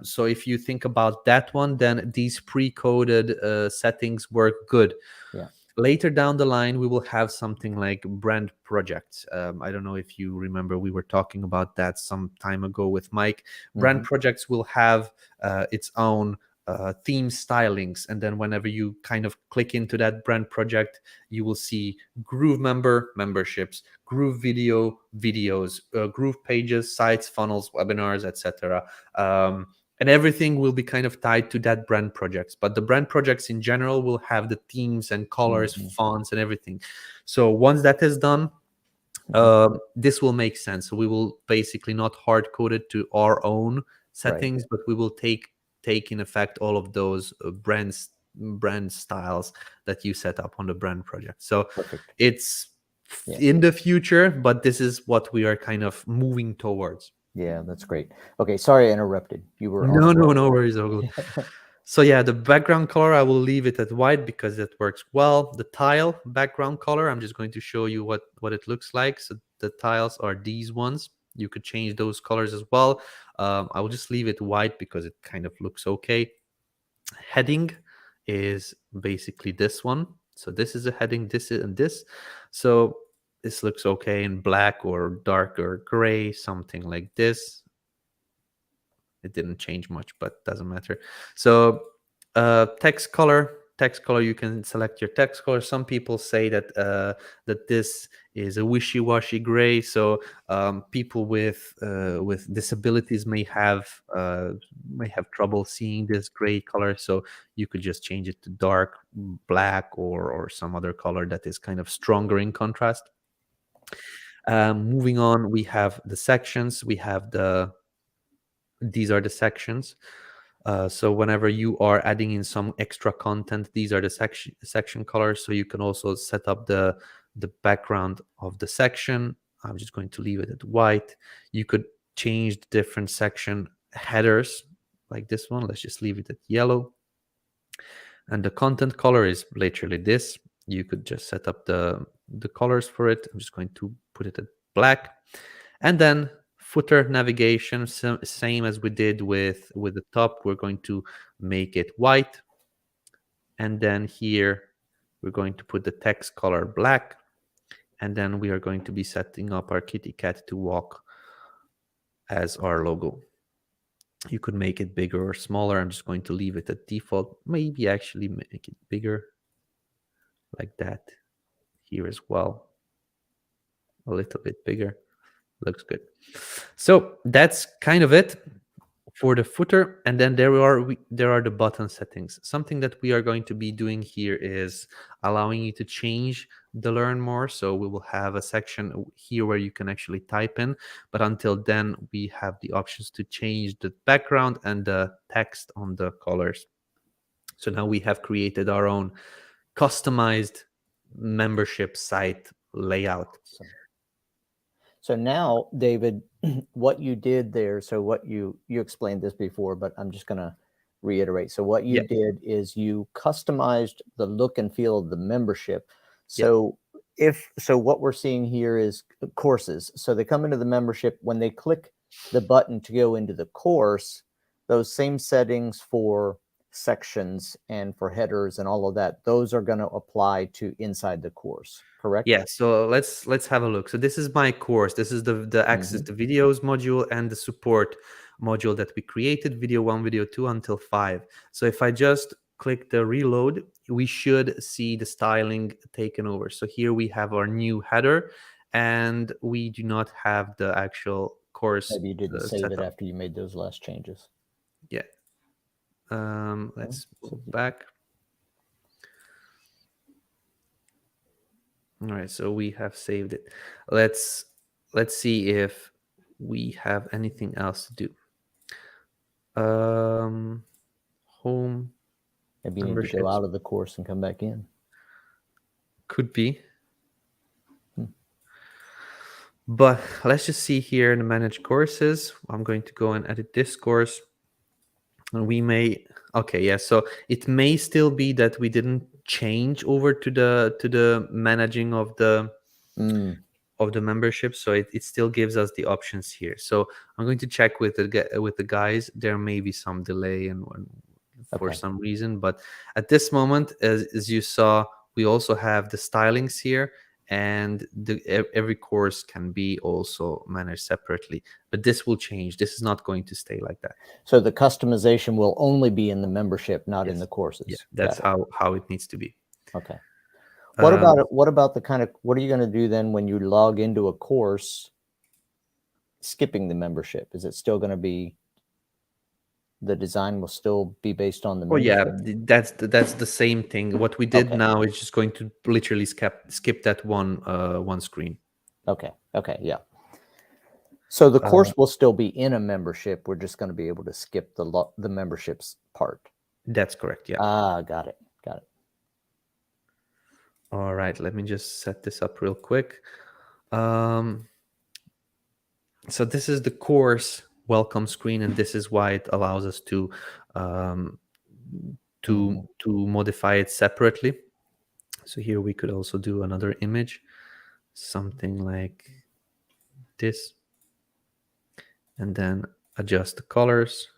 So if you think about that one, then these pre-coded settings work good. Yeah. Later down the line, we will have something like brand projects. I don't know if you remember, we were talking about that some time ago with Mike. Brand Mhm. projects will have its own theme stylings, and then whenever you kind of click into that brand project, you will see Groove memberships, Groove videos, Groove pages, sites, funnels, webinars, etc. And everything will be kind of tied to that brand projects, but the brand projects in general will have the themes and colors, Mhm. fonts, and everything. So once that is done, Mhm. this will make sense. So we will basically not hard code it to our own Right. settings, but we will take in effect all of those brand styles that you set up on the brand project. So Perfect. it's Yeah. in the future, but this is what we are kind of moving towards. Yeah, that's great. Okay, sorry I interrupted. You were on a No roll. worries, Ogle. So yeah, the background color, I will leave it at white because it works well. The tile background color, I'm just going to show you what it looks like. So the tiles are these ones. You could change those colors as well. I will just leave it white because it kind of looks okay. Heading is basically this one. So this is a heading, this is and this. So this looks okay in black or darker gray, something like this. It didn't change much, but doesn't matter. So text color, you can select your text color. Some people say that this is a wishy-washy gray, so people with disabilities may have trouble seeing this gray color. So you could just change it to dark black or some other color that is kind of stronger in contrast. Moving on, we have the sections. These are the sections. So whenever you are adding in some extra content, these are the section colors. So you can also set up the background of the section. I'm just going to leave it at white. You could change the different section headers like this one. Let's just leave it at yellow. And the content color is literally this. You could just set up the colors for it. I'm just going to put it at black. And then footer navigation, same as we did with the top, we're going to make it white. And then here we're going to put the text color black. And then we are going to be setting up our kitty cat to walk as our logo. You could make it bigger or smaller. I'm just going to leave it at default. Maybe actually make it bigger like that here as well. A little bit bigger. Looks good. So that's kind of it for the footer. And then there are the button settings. Something that we are going to be doing here is allowing you to change the learn more. So we will have a section here where you can actually type in, but until then we have the options to change the background and the text on the colors. So now we have created our own customized membership site layout. So now, David, what you did there, so what you explained this before, but I'm just going to reiterate. So what you Yeah, did is you customized the look and feel of the membership. yeah. So what we're seeing here is courses. So they come into the membership when they click the button to go into the course, those same settings for sections and for headers and all of that, those are going to apply to inside the course, correct? Yeah, so let's have a look. So this is my course. This is the access Mhm. to videos module and the support module that we created, video 1, video 2 until 5. So if I just click the reload, we should see the styling taken over. So here we have our new header and we do not have the actual course Maybe you didn't save it setup. after you made those last changes. Yeah. Okay. Let's go back. All right, so we have saved it. Let's see if we have anything else to do. Home Maybe you need to go memberships. out of the course and come back in. Could be. Hmm. But let's just see here in the manage courses. I'm going to go and edit this course. And we may, okay, yeah. So it may still be that we didn't change over to the managing of the Mm, membership, so it still gives us the options here. So I'm going to check with the guys. There may be some delay and for okay. some reason, but at this moment, as you saw, we also have the stylings here, and every course can be also managed separately. But this will change. This is not going to stay like that. So the customization will only be in the membership, not in Yes, the yeah, courses. that's Got it. how it needs to be. Okay. Um, What about the kind of, what are you going to do then when you log into a course skipping the membership? Is it still going to be, the design will still be based on the Oh yeah, membership? that's the same thing. What we did Okay. now is just going to literally skip that one screen. Okay. Okay. Yeah. So the Uh, course will still be in a membership. We're just going to be able to skip the memberships part. that's correct. Yeah. Ah, got it. Got it. All right. Let me just set this up real quick. So this is the course welcome screen, and this is why it allows us to um, Mhm. to modify it separately. So here we could also do another image, something like this, and then adjust the colors.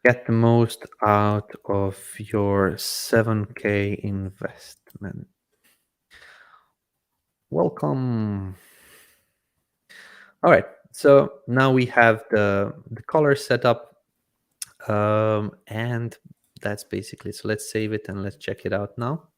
Get the most out of your 7K investment. Welcome. All right. So now we have the color set up, and that's basically. So let's save it and let's check it out now.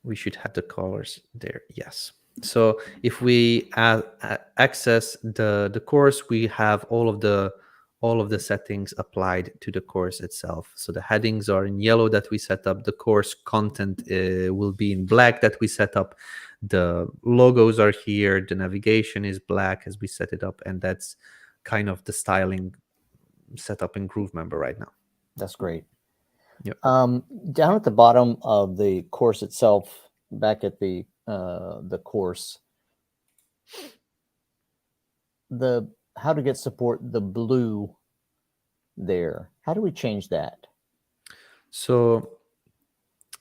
We should have the colors there. Yes. So if we access the course, we have all of the settings applied to the course itself. So the headings are in yellow that we set up. The course content will be in black that we set up. The logos are here. The navigation is black as we set it up, and that's kind of the styling set up in GrooveMember right now. That's great. Yep. Down at the bottom of the course itself, back at the course, the how to get support, the blue there. How do we change that? So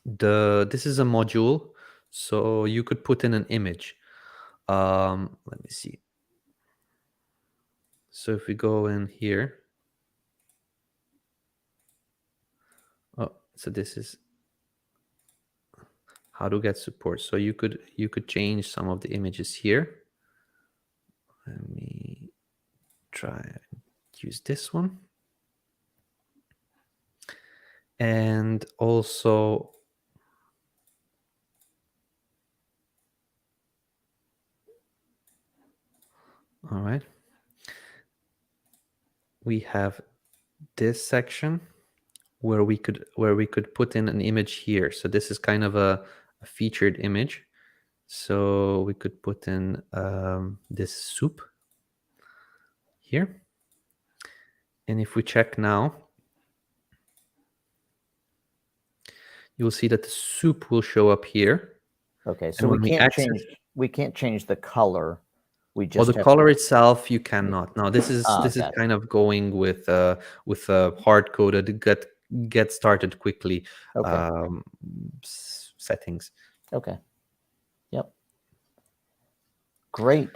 this is a module, so you could put in an image. Let me see. So if we go in here, oh, so this is how to get support. So you could change some of the images here. Let me try and use this one. And also, all right, we have this section where we could put in an image here. So this is kind of a featured image. So we could put in this soup here. And if we check now, you will see that the soup will show up here. Okay, so And when we access, we can't change the color. We or just the have color itself, you cannot. Now this is got it. kind of going with hard coded get started quickly Okay. settings. Okay. Yep. Great.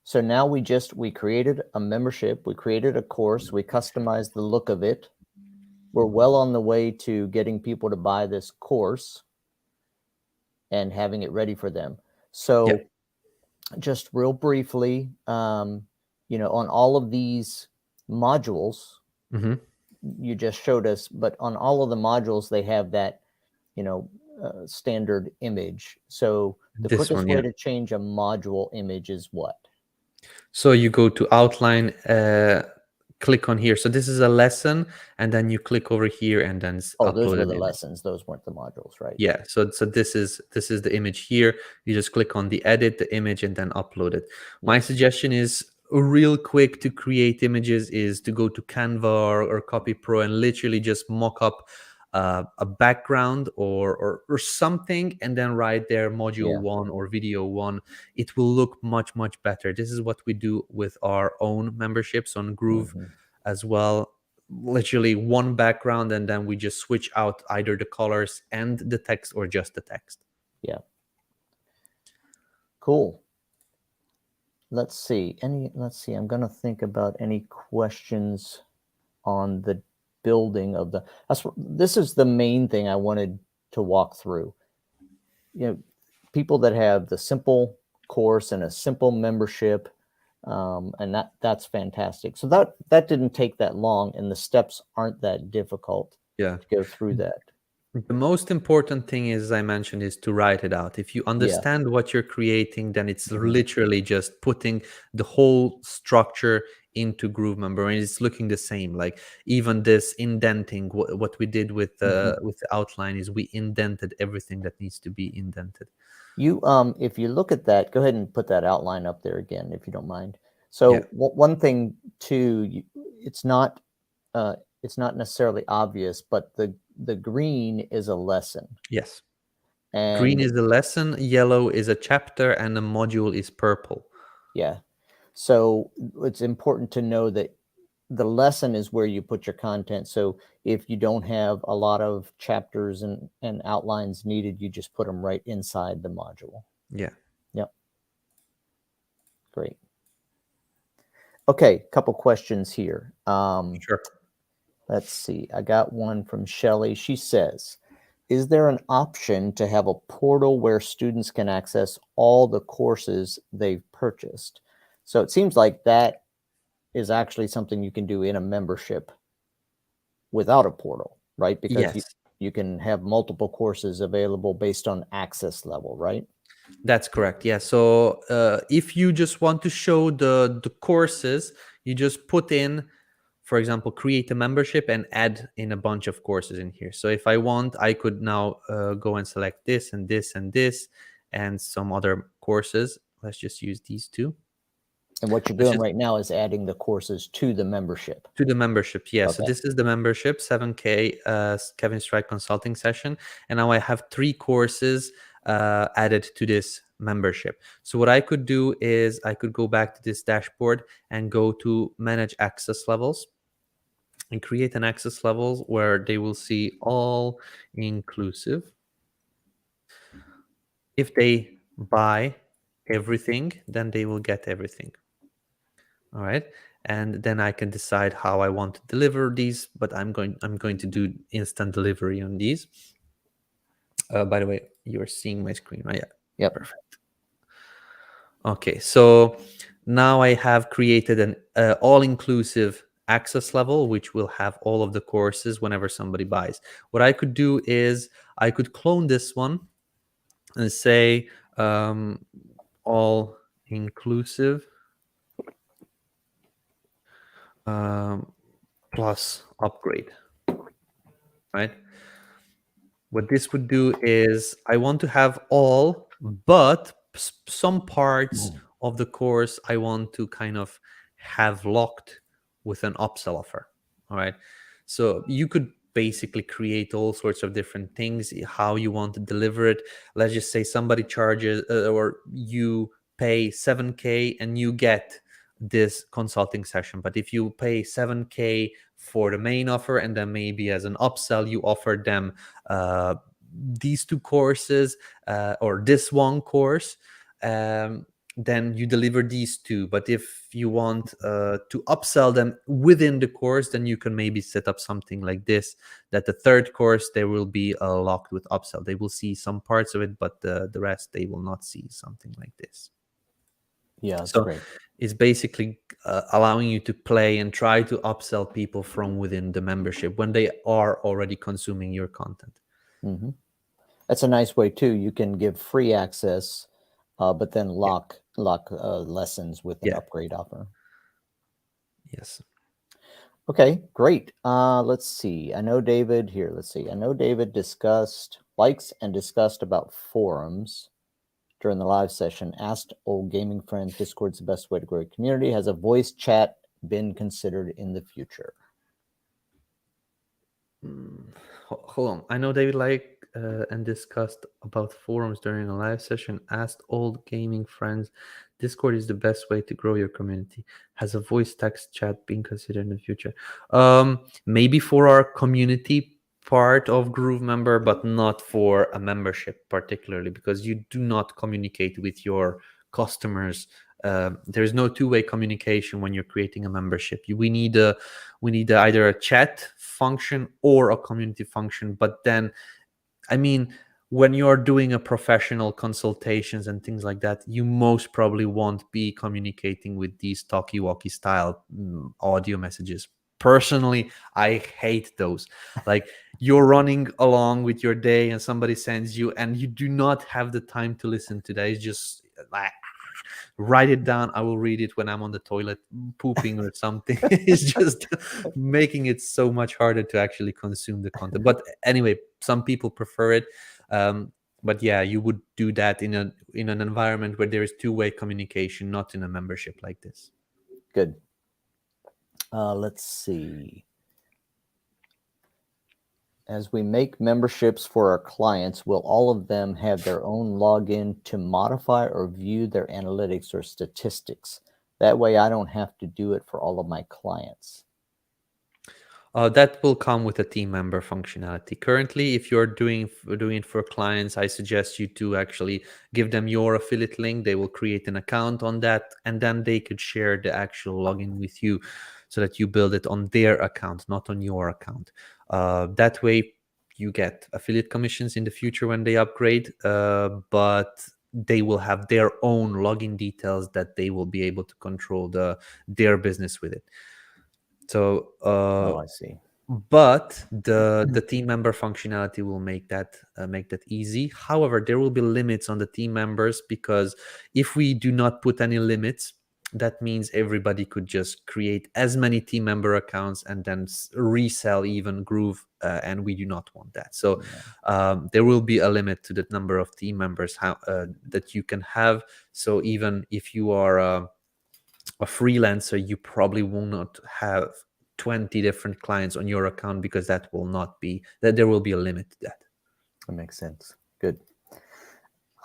So now we created a membership, we created a course, we customized the look of it. We're well on the way to getting people to buy this course and having it ready for them. So Yep. just real briefly, you know, on all of these modules, Mm-hmm. you just showed us, but on all of the modules, they have that, you know, standard image. So the This quickest one, way yeah. to change a module image is what? So you go to outline, click on here. So this is a lesson, and then you click over here and then Oh, those upload were an the image. lessons. Those weren't the modules, right? Yeah, so this is the image here. You just click on the edit the image and then upload it. My Yes. suggestion is real quick to create images is to go to Canva or Copy Pro and literally just mock up a background or something, and then write there module Yeah. 1 or video 1. It will look much better. This is what we do with our own memberships on Groove Hmm. as well. Literally one background, and then we just switch out either the colors and the text or just the text. Yeah. Cool. Let's see. I'm going to think about any questions on the building of the. This is the main thing I wanted to walk through. People that have the simple course and a simple membership, and that's fantastic. So that didn't take that long, and the steps aren't that difficult Yeah. to go through that. The most important thing is, as I mentioned, is to write it out. If you understand what you're creating, then it's literally just putting the whole structure into Groove Member, and it's looking the same. Like even this indenting, what we did with the outline is we indented everything that needs to be indented. If you look at that, go ahead and put that outline up there again, if you don't mind. So one thing too, it's not necessarily obvious, but the green is a lesson. Yes. And green is the lesson, yellow is a chapter, and the module is purple. Yeah. So it's important to know that the lesson is where you put your content. So if you don't have a lot of chapters and outlines needed, you just put them right inside the module. Yeah. Yep. Great. Okay, couple questions here. Sure. Let's see. I got one from Shelley. She says, is there an option to have a portal where students can access all the courses they've purchased? So it seems like that is actually something you can do in a membership without a portal, right? Because you can have multiple courses available based on access level, right? That's correct. Yeah. So if you just want to show the courses, you just put in, for example, create a membership and add in a bunch of courses in here. So if I want, I could now go and select this and this and this and some other courses. Let's just use these two. And what you're doing right now is adding the courses to the membership. To the membership, yeah. Okay. So this is the membership, 7K Kevin Strike consulting session. And now I have 3 courses added to this membership. So what I could do is I could go back to this dashboard and go to manage access levels and create an access level where they will see all inclusive. If they buy everything, then they will get everything. All right. And then I can decide how I want to deliver these, but I'm going to do instant delivery on these. By the way, you're seeing my screen, right? Yeah. Yep. Perfect. Okay, so now I have created an all-inclusive access level, which will have all of the courses whenever somebody buys. What I could do is I could clone this one and say all-inclusive plus upgrade, right? What this would do is I want to have all, but some parts of the course I want to kind of have locked with an upsell offer. All right. So you could basically create all sorts of different things, how you want to deliver it. Let's just say somebody charges or you pay 7K and you get this consulting session. But if you pay 7K for the main offer and then maybe as an upsell, you offer them these 2 courses or this one course, then you deliver these 2. But if you want to upsell them within the course, then you can maybe set up something like this, that the 3rd course, they will be locked with upsell. They will see some parts of it, but the rest, they will not see, something like this. Yeah, that's so great. It's basically allowing you to play and try to upsell people from within the membership when they are already consuming your content. That's a nice way too. You can give free access, but then lock lessons with an upgrade offer. Yes. Okay, great. Let's see. I know David here. Let's see. I know David likes and discussed about forums during the live session. Asked old gaming friends, Discord's the best way to grow a community. Has a voice chat been considered in the future? Hold on. I know David and discussed about forums during a live session. Asked old gaming friends, Discord is the best way to grow your community. Has a voice text chat been considered in the future? Maybe for our community part of Groove Member, but not for a membership particularly, because you do not communicate with your customers. There's no two-way communication when you're creating a membership. We need either a chat function or a community function. But then, I mean, when you're doing a professional consultations and things like that, you most probably won't be communicating with these talkie-walkie style audio messages. Personally, I hate those. Like, you're running along with your day and somebody sends you and you do not have the time to listen to that. It's just like, write it down. I will read it when I'm on the toilet pooping or something. It's just making it so much harder to actually consume the content. But anyway, some people prefer it. But yeah, you would do that in an environment where there is two-way communication, not in a membership like this. Good. Let's see. As we make memberships for our clients, will all of them have their own login to modify or view their analytics or statistics? That way I don't have to do it for all of my clients. That will come with a team member functionality. Currently, if you're doing it for clients, I suggest you to actually give them your affiliate link. They will create an account on that, and then they could share the actual login with you so that you build it on their account, not on your account. That way, you get affiliate commissions in the future when they upgrade, but they will have their own login details that they will be able to control their business with it. So Oh, I see. but the team member functionality will make that easy. However, there will be limits on the team members, because if we do not put any limits, that means everybody could just create as many team member accounts and then resell even Groove, and we do not want that. So there will be a limit to the number of team members that you can have. So even if you are a freelancer, you probably will not have 20 different clients on your account, because that will not be that there will be a limit to that. That makes sense. Good.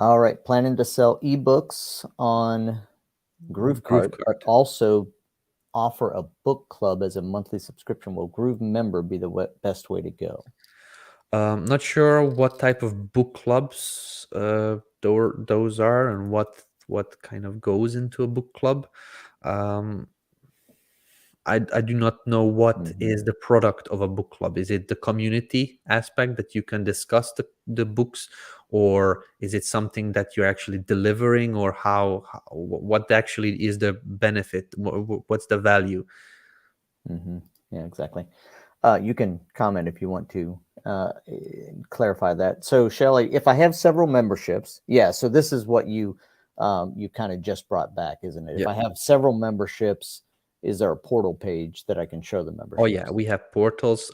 All right. Planning to sell ebooks on GrooveCart, but also offer a book club as a monthly subscription. Will Groove Member be the best way to go? Not sure what type of book clubs those are, and what kind of goes into a book club. I do not know what is the product of a book club. Is it the community aspect that you can discuss the books, or is it something that you're actually delivering, or what actually is the benefit? What's the value? Yeah, exactly. You can comment if you want to clarify that. So, Shelley, if I have several memberships, so this is what you kind of just brought back, isn't it? If I have several memberships, is there a portal page that I can show the memberships? Oh yeah, we have portals.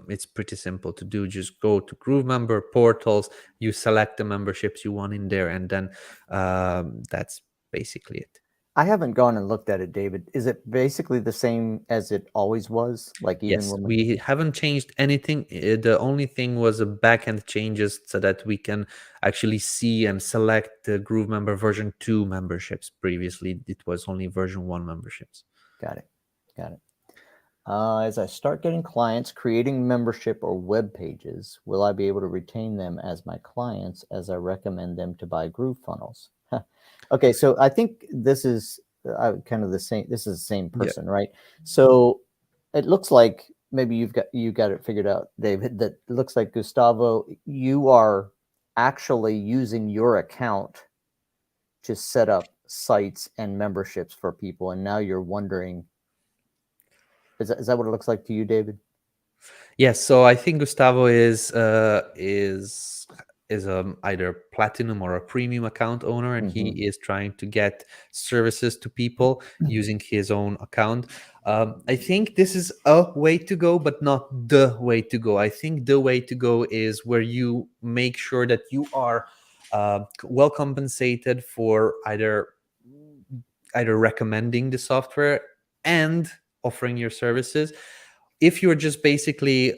It's pretty simple to do. Just go to Groove Member portals. You select the memberships you want in there, and then that's basically it. I haven't gone and looked at it, David. Is it basically the same as it always was? Like, even Yes, when we haven't changed anything. The only thing was a backend changes so that we can actually see and select the Groove Member version 2 memberships. Previously, it was only version 1 memberships. Got it. As I start getting clients creating membership or web pages, will I be able to retain them as my clients as I recommend them to buy Groove funnels? Okay, so I think this is kind of the same. This is the same person, right? So it looks like maybe you got it figured out, David. That it looks like, Gustavo, you are actually using your account to set up sites and memberships for people, and now you're wondering. Is that what it looks like to you, David? Yes, so I think Gustavo is either platinum or a premium account owner, and he is trying to get services to people using his own account. I think this is a way to go, but not the way to go. I think the way to go is where you make sure that you are well compensated for either recommending the software and offering your services. If you're just basically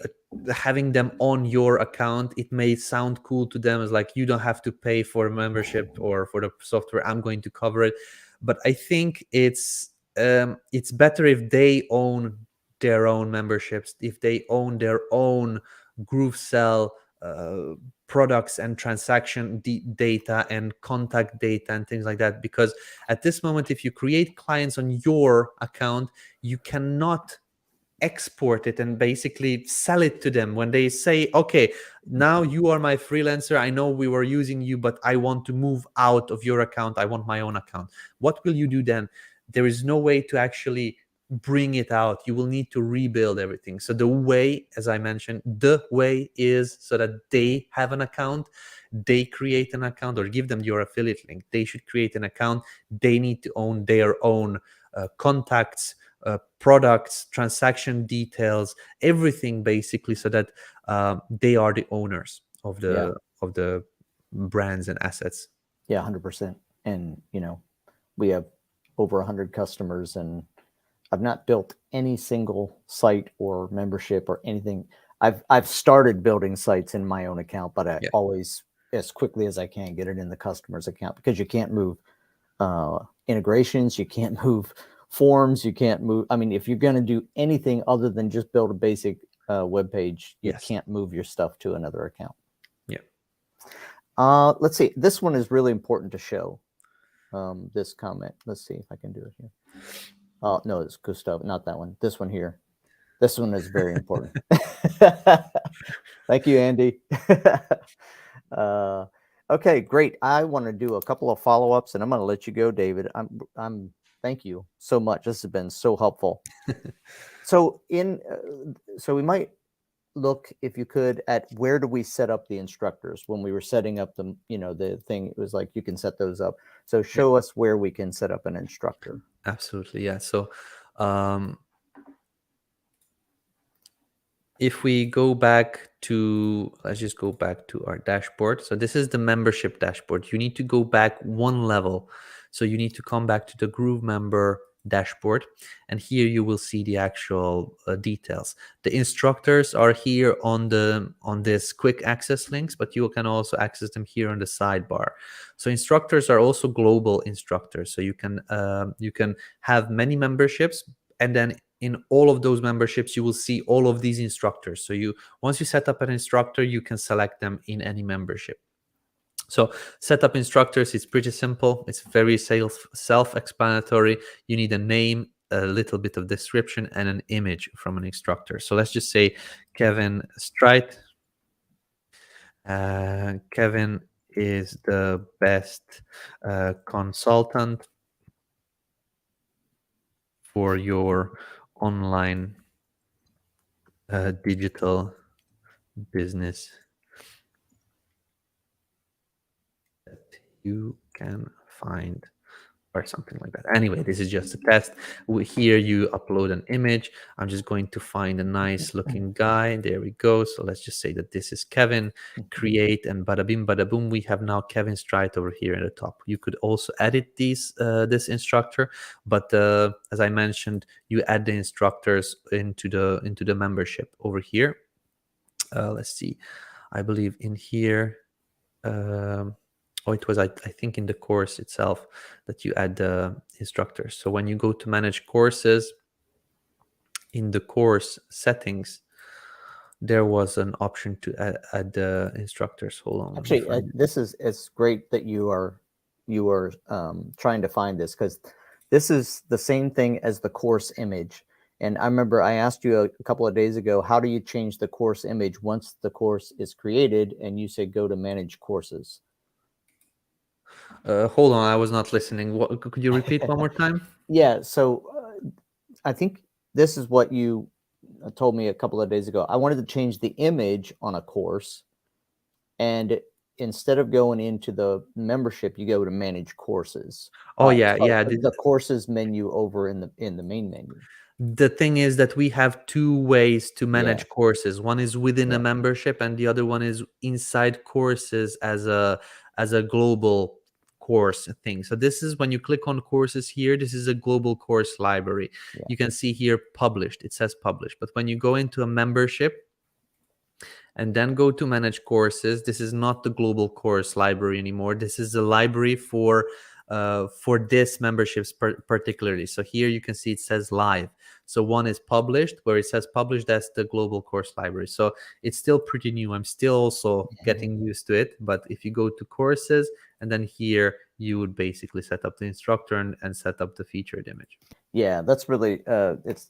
having them on your account, it may sound cool to them as like, you don't have to pay for a membership or for the software, I'm going to cover it. But I think it's better if they own their own memberships, if they own their own GrooveCell products and transaction data and contact data and things like that. Because at this moment, if you create clients on your account, you cannot export it and basically sell it to them when they say, okay, now you are my freelancer, I know we were using you, but I want to move out of your account, I want my own account. What will you do then? There is no way to actually bring it out. You will need to rebuild everything. So the way, as I mentioned, the way is so that they have an account, they create an account, or give them your affiliate link. They should create an account. They need to own their own contacts, products, transaction details, everything basically, so that they are the owners of the brands and assets. Yeah, 100%. And we have over 100 customers, and I've not built any single site or membership or anything. I've started building sites in my own account, but I always, as quickly as I can, get it in the customer's account, because you can't move integrations, you can't move forms, you can't move. I mean, if you're going to do anything other than just build a basic web page, you can't move your stuff to another account. Let's see. This one is really important to show. This comment. Let's see if I can do it here. Oh, no, it's Gustav, not that one. This one here. This one is very important. Thank you, Andy. Okay, great. I want to do a couple of follow-ups, and I'm going to let you go, David. Thank you so much. This has been so helpful. So we might look, if you could, at where do we set up the instructors. When we were setting up the thing, it was like you can set those up. So show us where we can set up an instructor. Absolutely, yeah. So if we go back to, let's just go back to our dashboard. So this is the membership dashboard. You need to go back one level. So you need to come back to the Groove member dashboard, and here you will see the actual details. The instructors are here on this quick access links, but you can also access them here on the sidebar. So instructors are also global instructors, so you can have many memberships, and then in all of those memberships you will see all of these instructors. So once you set up an instructor, you can select them in any membership. So set up instructors is pretty simple. It's very self-explanatory. You need a name, a little bit of description, and an image from an instructor. So let's just say Kevin Strite. Kevin is the best consultant for your online digital business that you can find, or something like that. Anyway, this is just a test. Here you upload an image. I'm just going to find a nice looking guy. There we go. So let's just say that this is Kevin. Create, and bada bim bada boom, we have now Kevin Strite over here at the top. You could also edit this instructor, but as I mentioned, you add the instructors into the membership over here. Let's see. I believe in here. It was, I think, in the course itself that you add the instructors. So when you go to manage courses, in the course settings, there was an option to add the instructors. Hold on. Actually, it's great that you are trying to find this, because this is the same thing as the course image. And I remember I asked you a couple of days ago, how do you change the course image once the course is created? And you said go to manage courses. Hold on, I was not listening. What, could you repeat one more time? Yeah, so I think this is what you told me a couple of days ago. I wanted to change the image on a course, and instead of going into the membership, you go to manage courses. Oh yeah, yeah. The courses menu over in the main menu. The thing is that we have two ways to Yeah, manage courses. One is within a yeah, membership, and the other one is inside courses as a global course thing. So this is when you click on courses here, this is a global course library. yeah. You can see here published. It says published. But when you go into a membership and then go to manage courses, this is not the global course library anymore. This is a library for this memberships particularly. So here you can see it says live. So one is published, where it says published, that's the global course library. So it's still pretty new. I'm still also getting used to it. But if you go to courses, and then here you would basically set up the instructor and set up the featured image. Yeah, that's really it's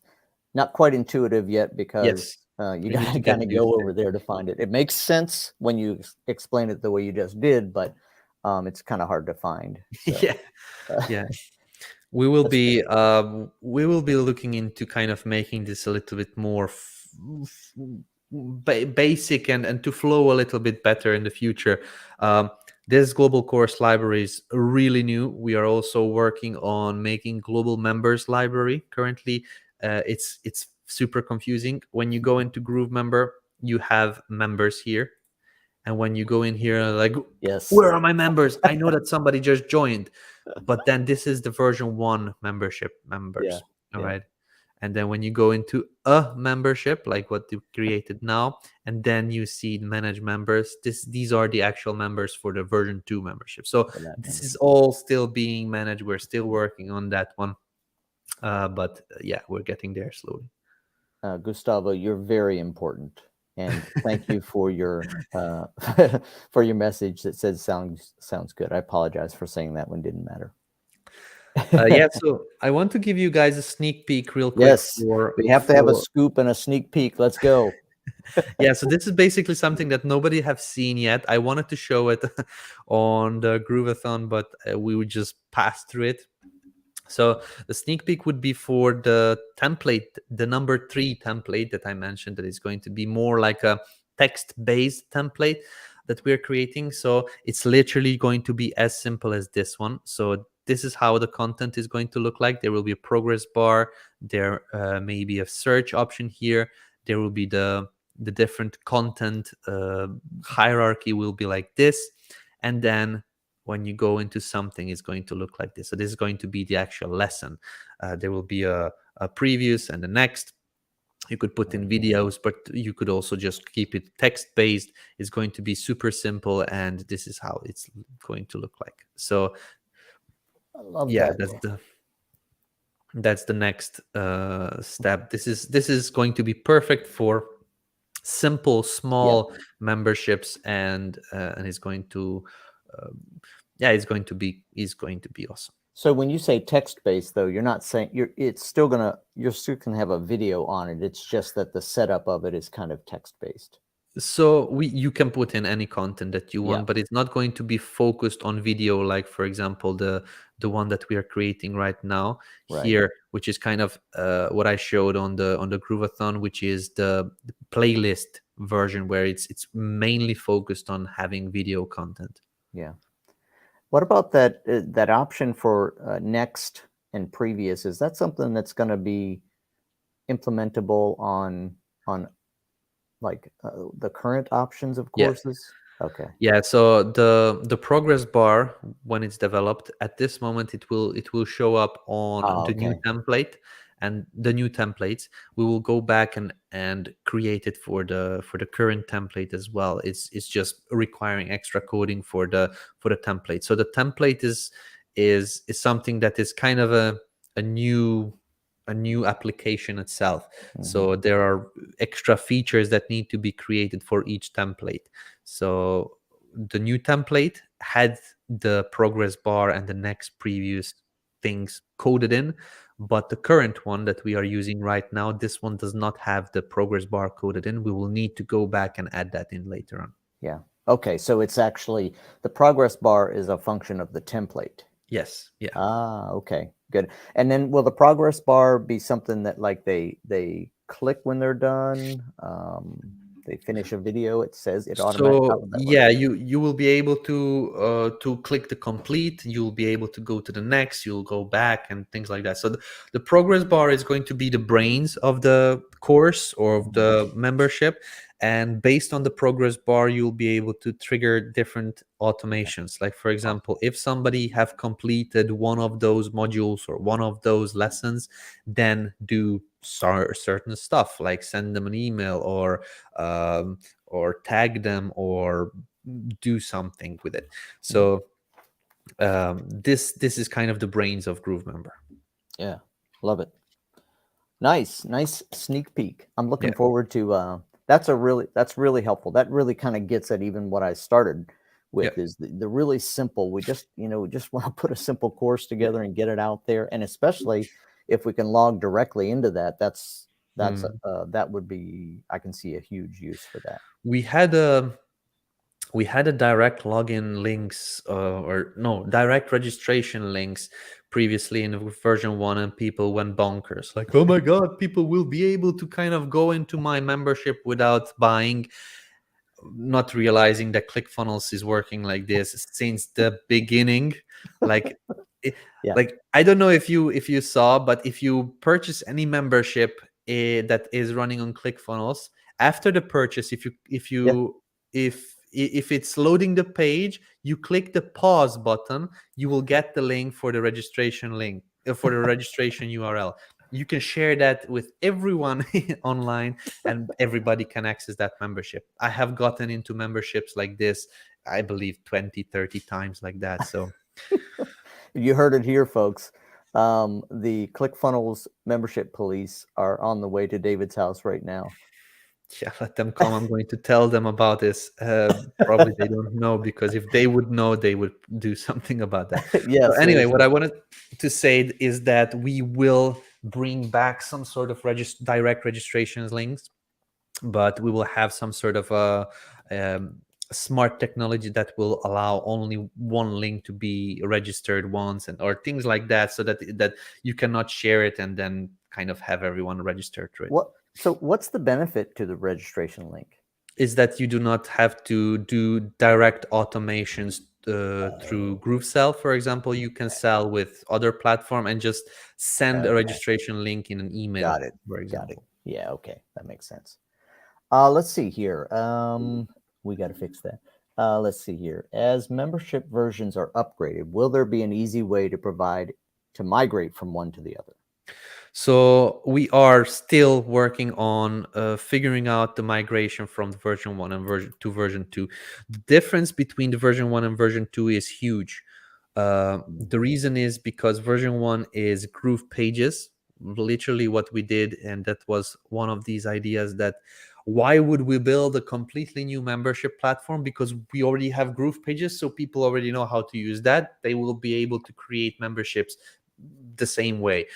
not quite intuitive yet because Yes, you we need to gotta get kind of used go to over there to find it. It makes sense when you explain it the way you just did, but it's kind of hard to find. it. So Yeah, uh, yeah. that's good. We will be looking into kind of making this a little bit more basic and to flow a little bit better in the future. This global course library is really new. We are also working on making global members library. Currently, it's super confusing. When you go into Groove Member, you have members here, and when you go in here, like, Yes. where are my members? I know that somebody just joined, but then this is the version 1 membership Yeah. members. All Yeah. right. And then when you go into a membership, like what you created now, and then you see manage members, these are the actual members for the version 2 membership. So For that this is membership. all still being managed. We're still working on that one. But yeah, we're getting there slowly. Gustavo, you're very important, and thank you for your for your message that said sounds good. I apologize for saying that one didn't matter. Yeah, so I want to give you guys a sneak peek real quick Yes, we have to have a for scoop and a sneak peek. Let's go. yeah, so this is basically something that nobody have seen yet. I wanted to show it on the Groovathon, but we would just pass through it. So the sneak peek would be for the template, the number 3 template that I mentioned, that is going to be more like a text-based template that we're creating. So it's literally going to be as simple as this one. So this is how the content is going to look like. There will be a progress bar. There may be a search option here. There will be the different content hierarchy will be like this. And then when you go into something, it's going to look like this. So this is going to be the actual lesson. There will be a previous and the next. You could put in videos, but you could also just keep it text-based. It's going to be super simple, and this is how it's going to look like. So I love yeah, that. that's the next step. This is going to be perfect for simple, Yeah. small memberships, and it's going to yeah, it's going to be awesome. So when you say text-based, though, you're not saying you're still gonna have a video on it. It's just that the setup of it is kind of text-based. So you can put in any content that you Yeah. want, but it's not going to be focused on video, like for example the one that we are creating right now Right. here, which is kind of what I showed on the Groovathon, which is the playlist version, where it's mainly focused on having video content. Yeah. What about that option for next and previous? Is that something that's going to be implementable on like the current options of Yeah. courses? Okay. Yeah, so the progress bar, when it's developed at this moment, it will show up on Ah, the new okay. template and the new templates. We will go back and create it for the current template as well. It's just requiring extra coding for the template. So the template is something that is kind of a new application itself. Mhm. So there are extra features that need to be created for each template. So the new template had the progress bar and the next previous things coded in, but the current one that we are using right now, this one does not have the progress bar coded in. We will need to go back and add that in later on. Yeah. Okay. So it's actually the progress bar is a function of the template. Yes. Yeah. Ah, okay. Good. And then will the progress bar be something that like they click when they're done? they finish a video, it says it automatic. How So would that work? yeah, you will be able to click the complete. You'll be able to go to the next. You'll go back and things like that. So the progress bar is going to be the brains of the course or of the membership, and based on the progress bar, you'll be able to trigger different automations. Like for example, if somebody have completed one of those modules or one of those lessons, then do certain stuff like send them an email um, or tag them or do something with it. So this is kind of the brains of GrooveMember. Yeah, love it. Nice sneak peek. I'm looking Yeah. forward to. That's really helpful. That really kind of gets at even what I started Yeah. with is the really simple. We just we just want to put a simple course together and get it out there, and especially if we can log directly into that, that would be, I can see a huge use for that. We had a direct login links or no direct registration links previously in version 1, and people went bonkers like, oh my god, people will be able to kind of go into my membership without buying, not realizing that ClickFunnels is working like this since the beginning. Like, it, Yeah, like I don't know if you saw, but if you purchase any membership that is running on ClickFunnels, after the purchase, yeah, if it's loading the page, you click the pause button, you will get the link for the registration link for the registration URL. You can share that with everyone online, and everybody can access that membership. I have gotten into memberships like this, I believe 20, 30 times like that. So you heard it here, folks. The ClickFunnels membership police are on the way to David's house right now. yeah, let them come. I'm going to tell them about this. Probably they don't know, because if they would know, they would do something about that. So Yes, anyway, there's what I wanted to say is that we will bring back some sort of direct registrations links, but we will have some sort of um, smart technology that will allow only one link to be registered once, and or things like that, so that you cannot share it and then kind of have everyone registered to it. what. So, what's the benefit to the registration link? Is that you do not have to do direct automations through GrooveSell. For example, you can sell with other platform and just send a Okay, registration link in an email, got it. for Got it. example. Yeah, okay, that makes sense. Let's see here. We got to fix that. Let's see here. As membership versions are upgraded, will there be an easy way to migrate from one to the other? So we are still working on figuring out the migration from the version 1 and version 2. The difference between the version 1 and version 2 is huge. The reason is because version 1 is groove pages, literally what we did, and that was one of these ideas that why would we build a completely new membership platform, because we already have groove pages, so people already know how to use that. They will be able to create memberships the same way.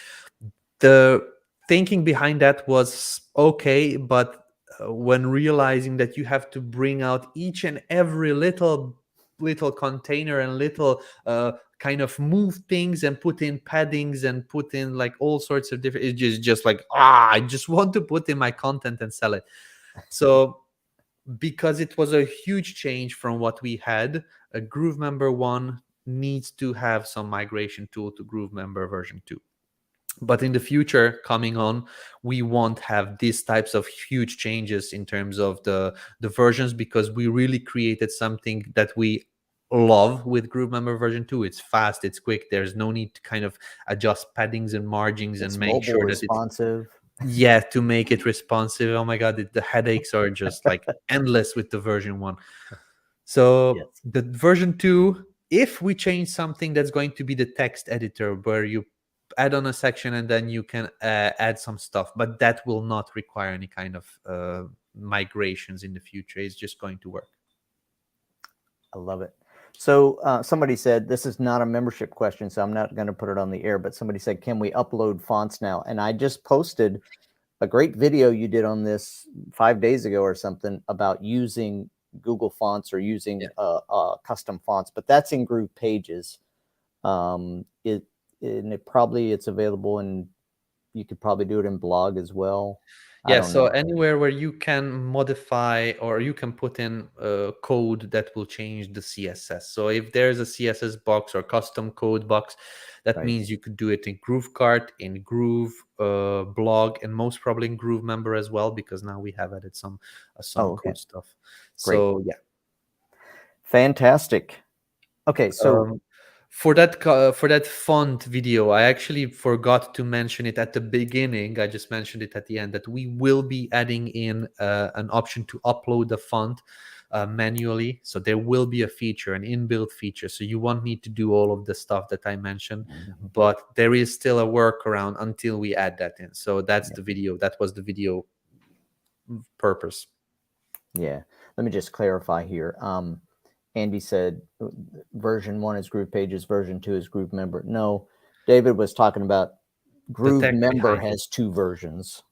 The thinking behind that was okay, but when realizing that you have to bring out each and every little container and little kind of move things and put in paddings and put in like all sorts of different, it's just like, I just want to put in my content and sell it. So because it was a huge change from what we had, a GrooveMember 1 needs to have some migration tool to GrooveMember version 2. But in the future coming on, we won't have these types of huge changes in terms of the versions, because we really created something that we love with GrooveMember version 2. It's fast, it's quick, there's no need to kind of adjust paddings and margins and It's make mobile sure that it's, responsive. yeah, to make it responsive. Oh my god, the headaches are just like endless with the version 1. So Yes. the version 2, if we change something, that's going to be the text editor, where you add on a section and then you can add some stuff, but that will not require any kind of migrations in the future. It's just going to work. I love it. So somebody said, this is not a membership question, so I'm not going to put it on the air, but somebody said, can we upload fonts now? And I just posted a great video you did on this 5 days ago or something about using Google Fonts or using custom fonts, but that's in Groove Pages. And it's available in you could probably do it in blog as well. I Yeah, don't so know. anywhere where you can modify or you can put in code that will change the CSS. So if there's a CSS box or custom code box, that Right. means you could do it in GrooveCart, in Groove blog, and most probably in Groove member as well, because now we have added some Oh, okay. code stuff. Great. So yeah. Fantastic. Okay, so For that font video, I actually forgot to mention it at the beginning. I just mentioned it at the end that we will be adding in an option to upload the font manually. So there will be a feature, an inbuilt feature. So you won't need to do all of the stuff that I mentioned, but there is still a workaround until we add that in. So that's the video. That was the video purpose. yeah, let me just clarify here. Andy said version 1 is Groove Pages, version 2 is Groove Member. No, David was talking about Groove tech Member behind it. has 2 versions.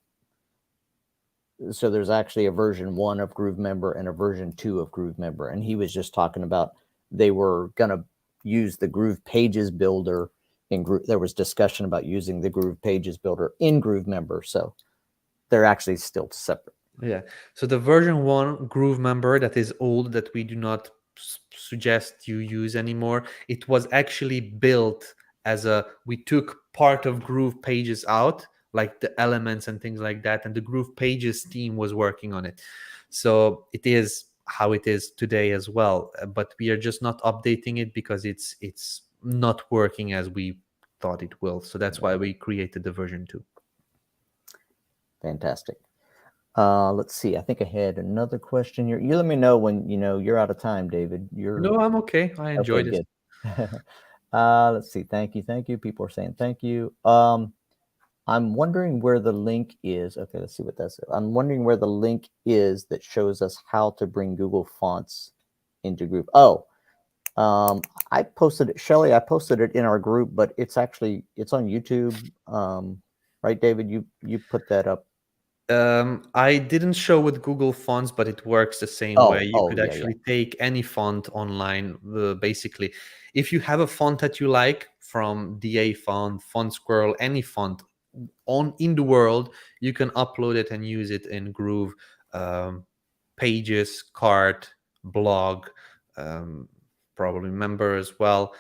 So there's actually a version 1 of Groove Member and a version 2 of Groove Member. And he was just talking about they were going to use the Groove Pages builder in Groove. There was discussion about using the Groove Pages builder in Groove Member. So they're actually still separate. Yeah. So the version 1 Groove member that is old, that we do not suggest you use anymore, it was actually built as we took part of Groove Pages out, like the elements and things like that, and the Groove Pages team was working on it. So it is how it is today as well, but we are just not updating it because it's not working as we thought it will. So that's why we created the version 2. Fantastic. Let's see. I think I had another question here. You let me know when you're out of time, David. No, I'm okay. I enjoyed it. Good. Let's see. Thank you. People are saying thank you. I'm wondering where the link is. Okay, let's see what that's. I'm wondering where the link is that shows us how to bring Google Fonts into Group. Oh, I posted it, Shelly. I posted it in our group, but it's on YouTube. Right, David? You put that up. I didn't show with Google Fonts, but it works the same way. You could actually take any font online. Basically, if you have a font that you like, from DA font, Font Squirrel, any font in the world, you can upload it and use it in Groove, Pages, Cart, Blog, probably Member as well.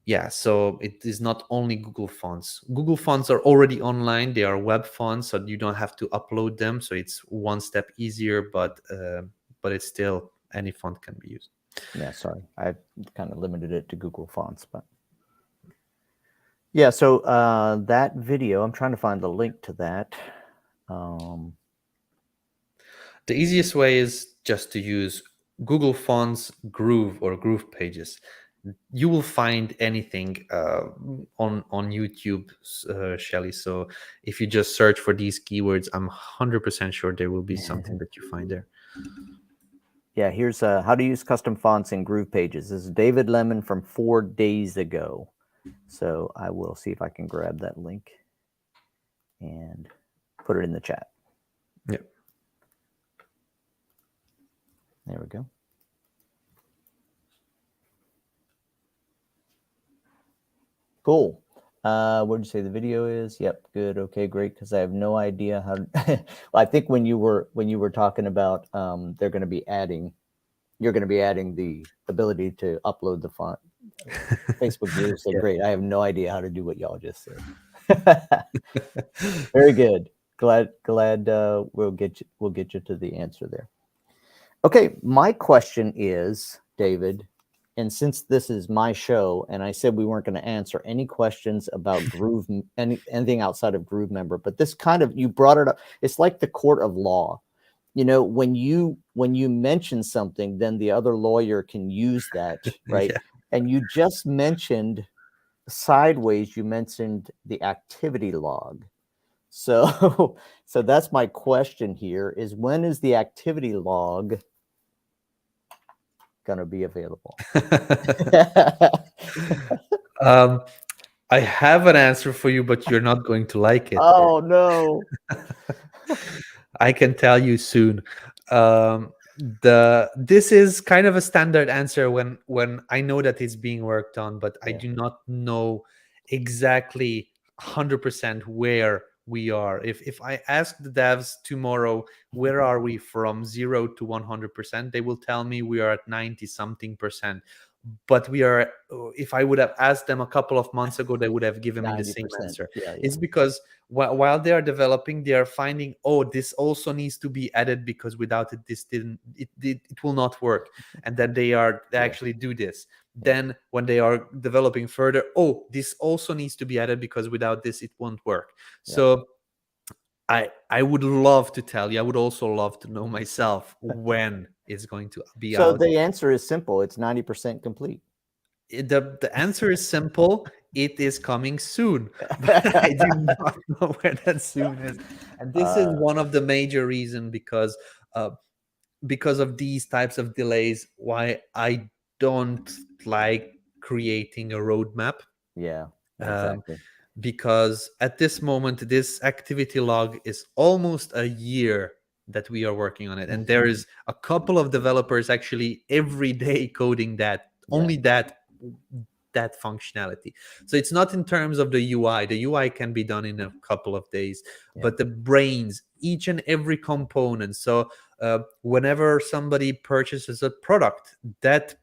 Yeah, so it is not only Google Fonts. Google Fonts are already online. They are web fonts, so you don't have to upload them. So it's one step easier, but it's still, any font can be used. Yeah, sorry, I kind of limited it to Google Fonts, but yeah. So that video, I'm trying to find the link to that. The easiest way is just to use Google Fonts, Groove, or Groove Pages. You will find anything on YouTube, Shelly. So if you just search for these keywords, I'm 100% sure there will be something that you find there. Yeah, here's how to use custom fonts in Groove Pages. This is David Lemon from 4 days ago. So I will see if I can grab that link and put it in the chat. Yeah. There we go. Cool. What did you say the video is? Yep, good. Okay, great. Because I have no idea how. Well, I think when you were talking about you're going to be adding the ability to upload the font. Facebook viewers said, "Great." I have no idea how to do what y'all just said. Very good. Glad we'll get you to the answer there. Okay, my question is, David, and since this is my show, and I said we weren't going to answer any questions about Groove, anything outside of Groove Member, but this kind of, you brought it up. It's like the court of law. When you mention something, then the other lawyer can use that, right? Yeah. And you just mentioned sideways. You mentioned the activity log. So that's my question here: is when is the activity log going to be available? I have an answer for you, but you're not going to like it. Oh no. I can tell you soon. This is kind of a standard answer when I know that it's being worked on, but I do not know exactly 100% where we are. If I ask the devs tomorrow, where are we from 0 to 100%, they will tell me we are at 90 something percent. But we are, if I would have asked them a couple of months ago, they would have given me the same 90%. answer. Yeah, It's yeah, because while they are developing, they are finding, oh, this also needs to be added because without it, it will not work. And then they yeah, actually do this. yeah, Then when they are developing further, oh, this also needs to be added because without this it won't work. yeah. So I would love to tell you, I would also love to know myself when it's going to be So out. the answer is simple. It's 90% complete. The answer is simple. It is coming soon, but I do not know where that soon is. And this is Uh, one of the major reasons because of these types of delays why I don't like creating a roadmap. yeah, Um, exactly. because at this moment, this activity log is almost a year that we are working on it, and there is a couple of developers actually every day coding that, Yeah, only that functionality. So it's not in terms of the UI. The UI can be done in a couple of days, yeah, but the brains, each and every component. So whenever somebody purchases a product, that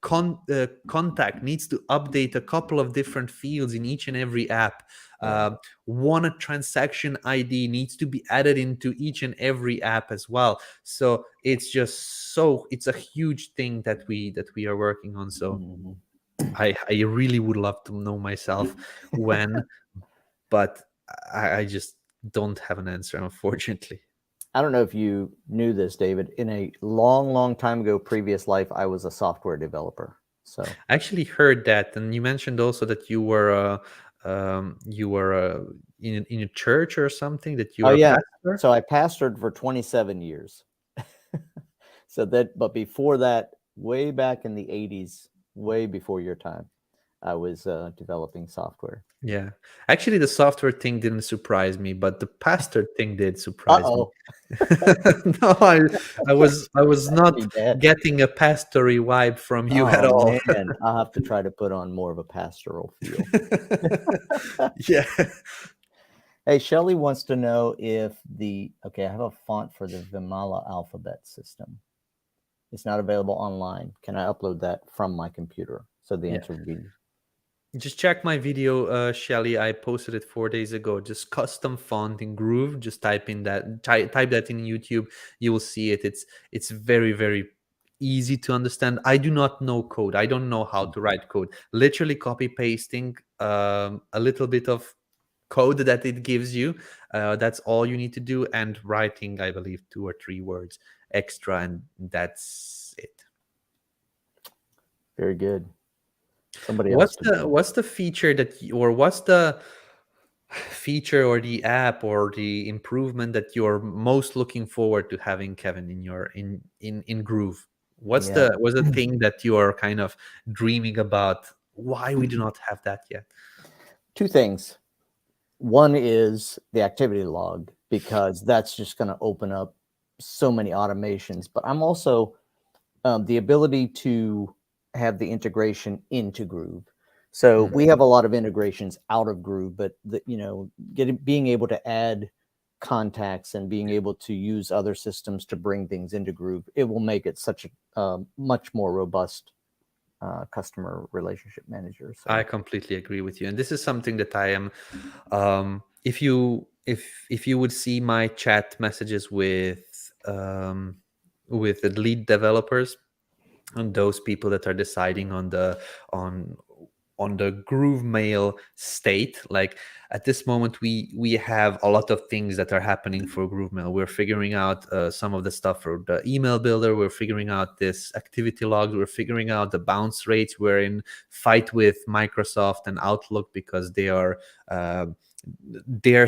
contact needs to update a couple of different fields in each and every app. yeah. One transaction ID needs to be added into each and every app as well. So it's a huge thing that we are working on. So Mhm. I really would love to know myself when, but I just don't have an answer, unfortunately. I don't know if you knew this, David. In a long, long time ago, previous life, I was a software developer. So, I actually heard that, and you mentioned also that you were in a church or something, that you oh were a yeah, pastor. so I pastored for 27 years. So that, but before that, way back in the 80s, way before your time, I was developing software. Yeah, actually, the software thing didn't surprise me, but the pastor thing did surprise me. Uh-oh. No, I was That could not be bad. getting a pastory vibe from you at Oh all. man, I'll have to try to put on more of a pastoral feel. Yeah. Hey, Shelly wants to know if okay, I have a font for the Vimala alphabet system. It's not available online. Can I upload that from my computer? So the Yeah. answer would be Just check my video, Shelly. I posted it 4 days ago. Just custom font in Groove. Just type that in YouTube. You will see it. It's very, very easy to understand. I do not know code. I don't know how to write code. Literally copy pasting a little bit of code that it gives you. That's all you need to do. And writing, I believe, 2 or 3 words extra, and that's it. very good. Somebody else What's to the do. what's the feature or what's the feature or the app or the improvement that you're most looking forward to having, Kevin, in your in Groove? Yeah. What's the thing that you are kind of dreaming about? Why we do not have that yet? Two things. One is the activity log, because that's just going to open up so many automations. But I'm also the ability to have the integration into Groove. So Mhm. we have a lot of integrations out of Groove, but being able to add contacts and being able to use other systems to bring things into Groove, it will make it such a much more robust customer relationship manager. I So completely agree with you, and this is something that I am. If you would see my chat messages with the lead developers and those people that are deciding on on the Groove Mail state, like at this moment we have a lot of things that are happening for Groove Mail. We're figuring out some of the stuff for the email builder. We're figuring out this activity logs. We're figuring out the bounce rates. We're in fight with Microsoft and Outlook because their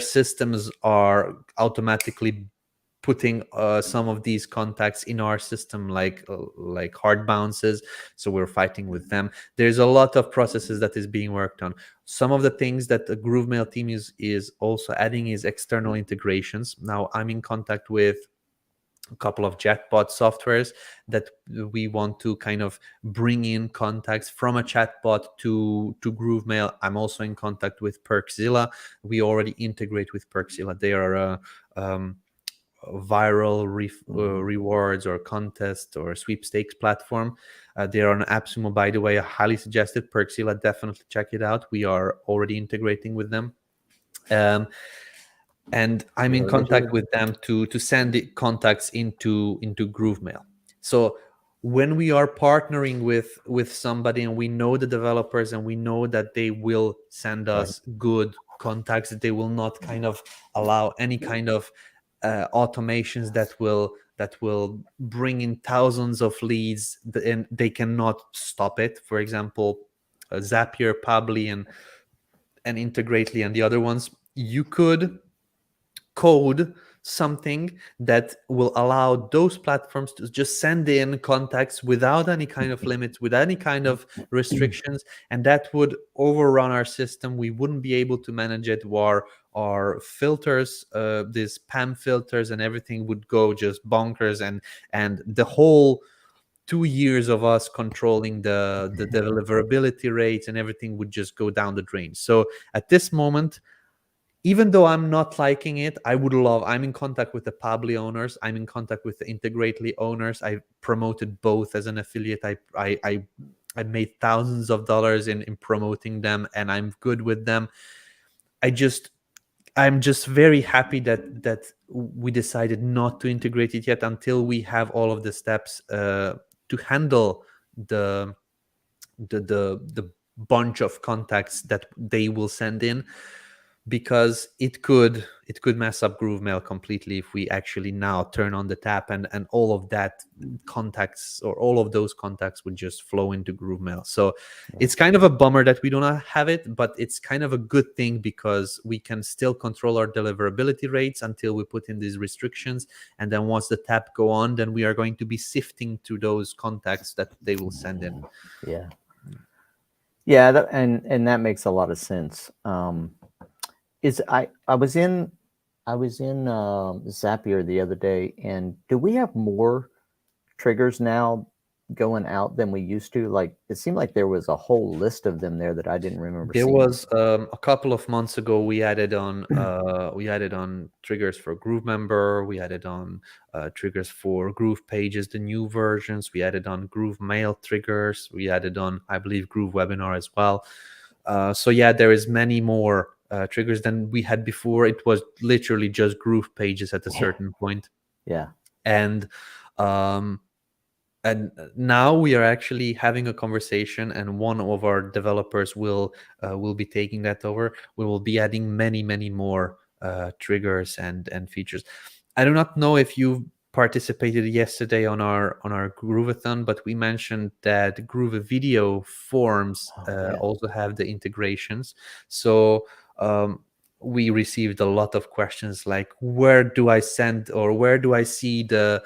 systems are automatically putting some of these contacts in our system, like hard bounces. So we're fighting with them. There's a lot of processes that is being worked on. Some of the things that the GrooveMail team is also adding is external integrations. Now I'm in contact with a couple of chatbot softwares that we want to kind of bring in contacts from a chatbot to GrooveMail. I'm also in contact with Perkzilla. We already integrate with Perkzilla. They are a viral rewards or contest or sweepstakes platform. They are on AppSumo, by the way. I highly suggested Perkzilla. Definitely check it out. We are already integrating with them. And I'm in contact with them to send the contacts into GrooveMail. So when we are partnering with somebody and we know the developers and we know that they will send us good contacts, that they will not kind of allow any kind of automations that will bring in thousands of leads, and they cannot stop it. For example, Zapier, Pabbly, and Integrately, and the other ones, you could code something that will allow those platforms to just send in contacts without any kind of limits, without any kind of restrictions, and that would overrun our system. We wouldn't be able to manage it. Our filters, these spam filters and everything would go just bonkers, and the whole 2 years of us controlling the deliverability rates and everything would just go down the drain. So at this moment, even though I'm not liking it, I'm in contact with the Pabbly owners. I'm in contact with the Integrately owners. I promoted both as an affiliate. I made thousands of dollars in promoting them, and I'm good with them. I'm just very happy that we decided not to integrate it yet until we have all of the steps to handle the bunch of contacts that they will send in, because it could mess up GrooveMail completely if we actually now turn on the tap and all of that contacts, or all of those contacts, would just flow into GrooveMail. So it's kind of a bummer that we do not have it, but it's kind of a good thing because we can still control our deliverability rates until we put in these restrictions. And then once the tap go on, then we are going to be sifting through those contacts that they will send in. Yeah, and that makes a lot of sense. I was in Zapier the other day, and do we have more triggers now going out than we used to? Like, it seemed like there was a whole list of them there that I didn't remember there seeing. was a couple of months ago, we added on triggers for Groove Member. We added on triggers for Groove Pages, the new versions. We added on Groove Mail triggers. We added on, I believe, Groove Webinar as well. So yeah, there is many more triggers than we had before. It was literally just Groove Pages at a certain point. And now we are actually having a conversation, and one of our developers will be taking that over. We will be adding many more triggers and features. I do not know if you participated yesterday on our Groovathon, but we mentioned that Groove Video forms also have the integrations. So we received a lot of questions like, where do I send, or where do I see the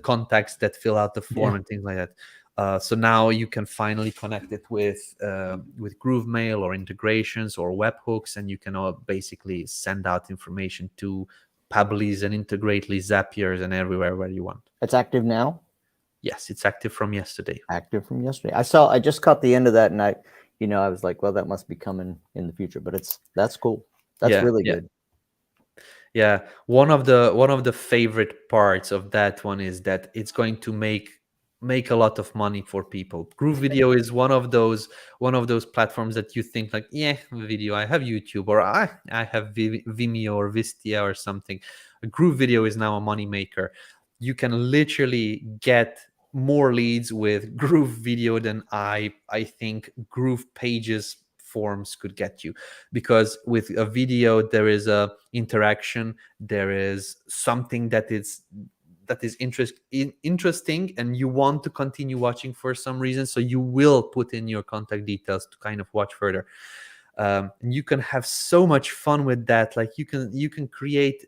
contacts that fill out the form and things like that. So now you can finally connect it with GrooveMail or integrations or webhooks, and you can basically send out information to Pabbly's and Integrately, Zapiers, and everywhere where you want. It's active now? Yes, it's active from yesterday. Active from yesterday. I just caught the end of that, and I was like, well, that must be coming in the future, but that's cool. That's really good. Yeah, one of the favorite parts of that one is that it's going to make a lot of money for people. Groove Video is one of those platforms that you think like, yeah, video, I have YouTube, or I have Vimeo or Vistia or something. Groove Video is now a money maker. You can literally get more leads with Groove Video than I think Groove Pages forms could get you, because with a video there is a interaction, there is something that is interesting, and you want to continue watching for some reason, so you will put in your contact details to kind of watch further. And you can have so much fun with that. Like, you can create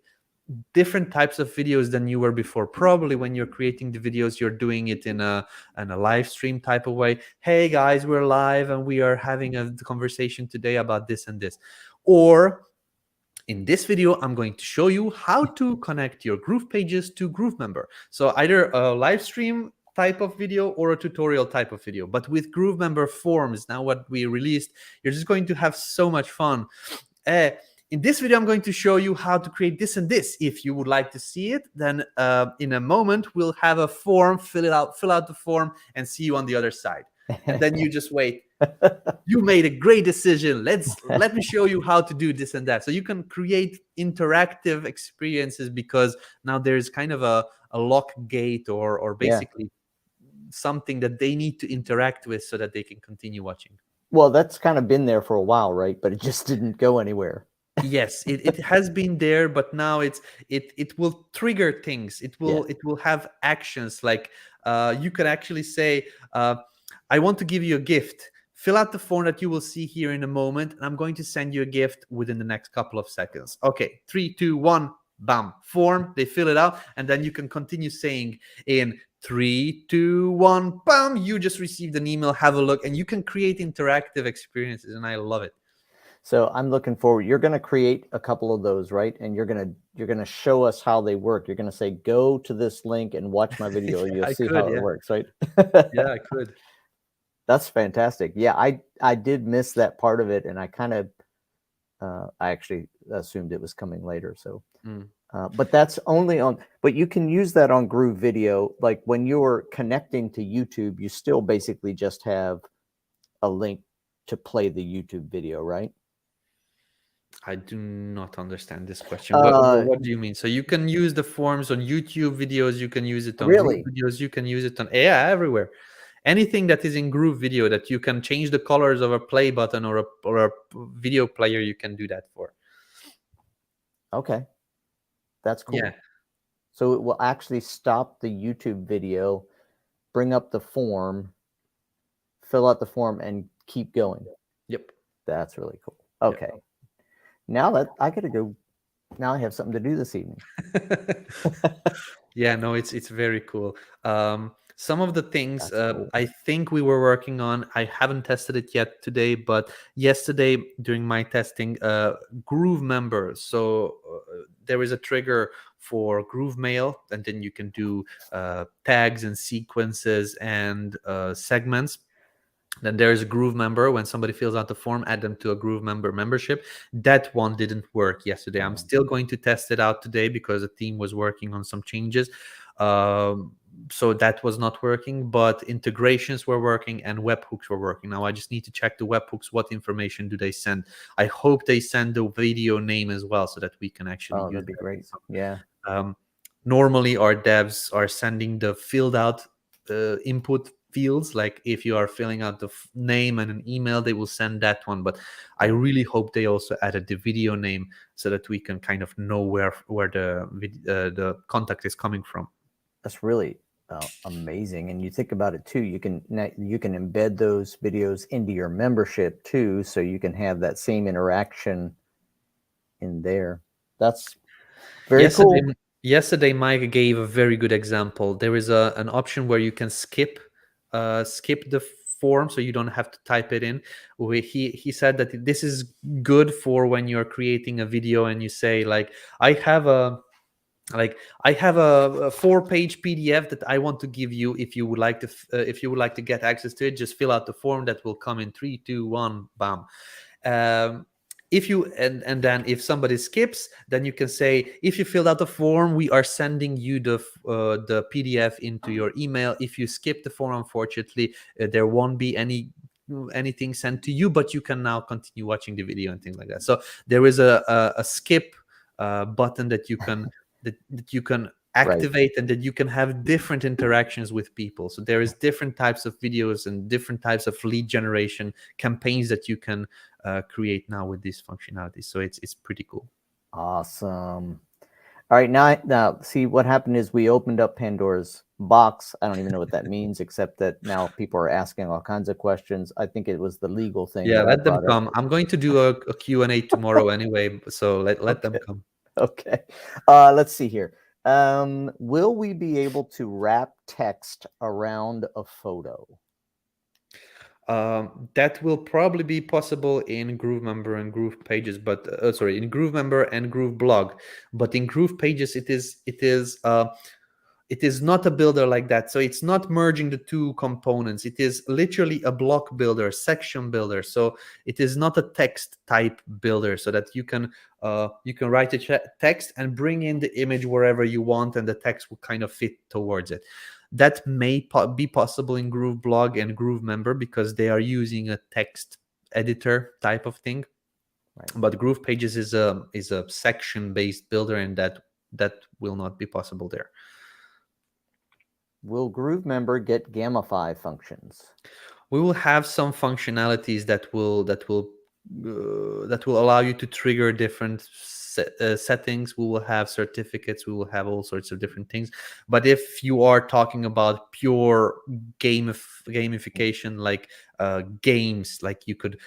different types of videos than you were before. Probably when you're creating the videos, you're doing it in a live stream type of way. Hey guys, we're live and we are having a conversation today about this and this. Or In this video, I'm going to show you how to connect your Groove pages to GrooveMember. So either a live stream type of video or a tutorial type of video. But with GrooveMember forms, now what we released, you're just going to have so much fun. In this video, I'm going to show you how to create this and this. If you would like to see it, then in a moment, we'll have a form, fill out the form, and see you on the other side. And then you just wait. You made a great decision. Let me show you how to do this and that. So you can create interactive experiences, because now there's kind of a lock gate or basically something that they need to interact with so that they can continue watching. Well, that's kind of been there for a while, right? But it just didn't go anywhere. Yes, it has been there, but now it will trigger things. It will have actions, like you can actually say, I want to give you a gift. Fill out the form that you will see here in a moment, and I'm going to send you a gift within the next couple of seconds. Okay, 3, 2, 1, bam, form. They fill it out, and then you can continue saying in 3, 2, 1, bam, you just received an email, have a look, and you can create interactive experiences, and I love it. So I'm looking forward. You're going to create a couple of those, right? And you're going to show us how they work. You're going to say, go to this link and watch my video. Yeah, You'll see how it works, right? Yeah, I could. That's fantastic. Yeah, I did miss that part of it, and I kind of I actually assumed it was coming later. So, but that's only on. But you can use that on Groove Video. Like when you're connecting to YouTube, you still basically just have a link to play the YouTube video, right? I do not understand this question. What do you mean? So you can use the forms on YouTube videos. You can use it on Groove videos. You can use it on everywhere. Anything that is in Groove Video that you can change the colors of a play button or a video player, you can do that for. Okay, that's cool. Yeah. So it will actually stop the YouTube video, bring up the form, fill out the form, and keep going. Yep. That's really cool. Okay. Yep. Now that I gotta go, now I have something to do this evening. Yeah, no, it's very cool. Some of the things cool. I think we were working on, I haven't tested it yet today, but yesterday during my testing, GrooveMember. So there is a trigger for Groove Mail, and then you can do tags and sequences and segments. Then there's a GrooveMember. When somebody fills out the form, add them to a GrooveMember membership. That one didn't work yesterday. I'm still going to test it out today because the team was working on some changes. So that was not working, but integrations were working and webhooks were working. Now I just need to check the webhooks. What information do they send? I hope they send the video name as well, so that we can actually use that'd be great. Yeah. Normally our devs are sending the filled out input fields, like if you are filling out the name and an email, they will send that one. But I really hope they also added the video name, so that we can kind of know where the contact is coming from. That's really amazing. And you think about it too, you can embed those videos into your membership too, so you can have that same interaction in there. That's very cool. Yesterday Mike gave a very good example. There is an option where you can skip the form, so you don't have to type it in. He said that this is good for when you're creating a video and you say, like, I have a 4-page PDF that I want to give you. If you would like to get access to it, just fill out the form. That will come in 3, 2, 1, bam. If you and then if somebody skips, then you can say, if you filled out the form, we are sending you the PDF into your email. If you skip the form, unfortunately, there won't be anything sent to you, but you can now continue watching the video and things like that. So there is a skip button that you can that you can activate, and that you can have different interactions with people. So there is different types of videos and different types of lead generation campaigns that you can create now with this functionality. So it's pretty cool. Awesome. All right, now see, what happened is we opened up Pandora's box. I don't even know what that means, except that now people are asking all kinds of questions. I think it was the legal thing. Yeah, let them come. I'm going to do a Q&A tomorrow anyway, so let them come. Okay. Let's see here. Will we be able to wrap text around a photo? That will probably be possible in GrooveMember and Groove Pages, but sorry, in GrooveMember and Groove Blog, but in Groove Pages it is not a builder like that. So it's not merging the two components. It is literally a block builder, section builder. So it is not a text type builder, so that you can write a text and bring in the image wherever you want, and the text will kind of fit towards it. That may be possible in Groove Blog and Groove Member because they are using a text editor type of thing. Right. But Groove Pages is a section based builder, and that will not be possible there. Will GrooveMember get Gamify functions? We will have some functionalities that will allow you to trigger different settings. We will have certificates. We will have all sorts of different things. But if you are talking about pure gamification, like games, like you could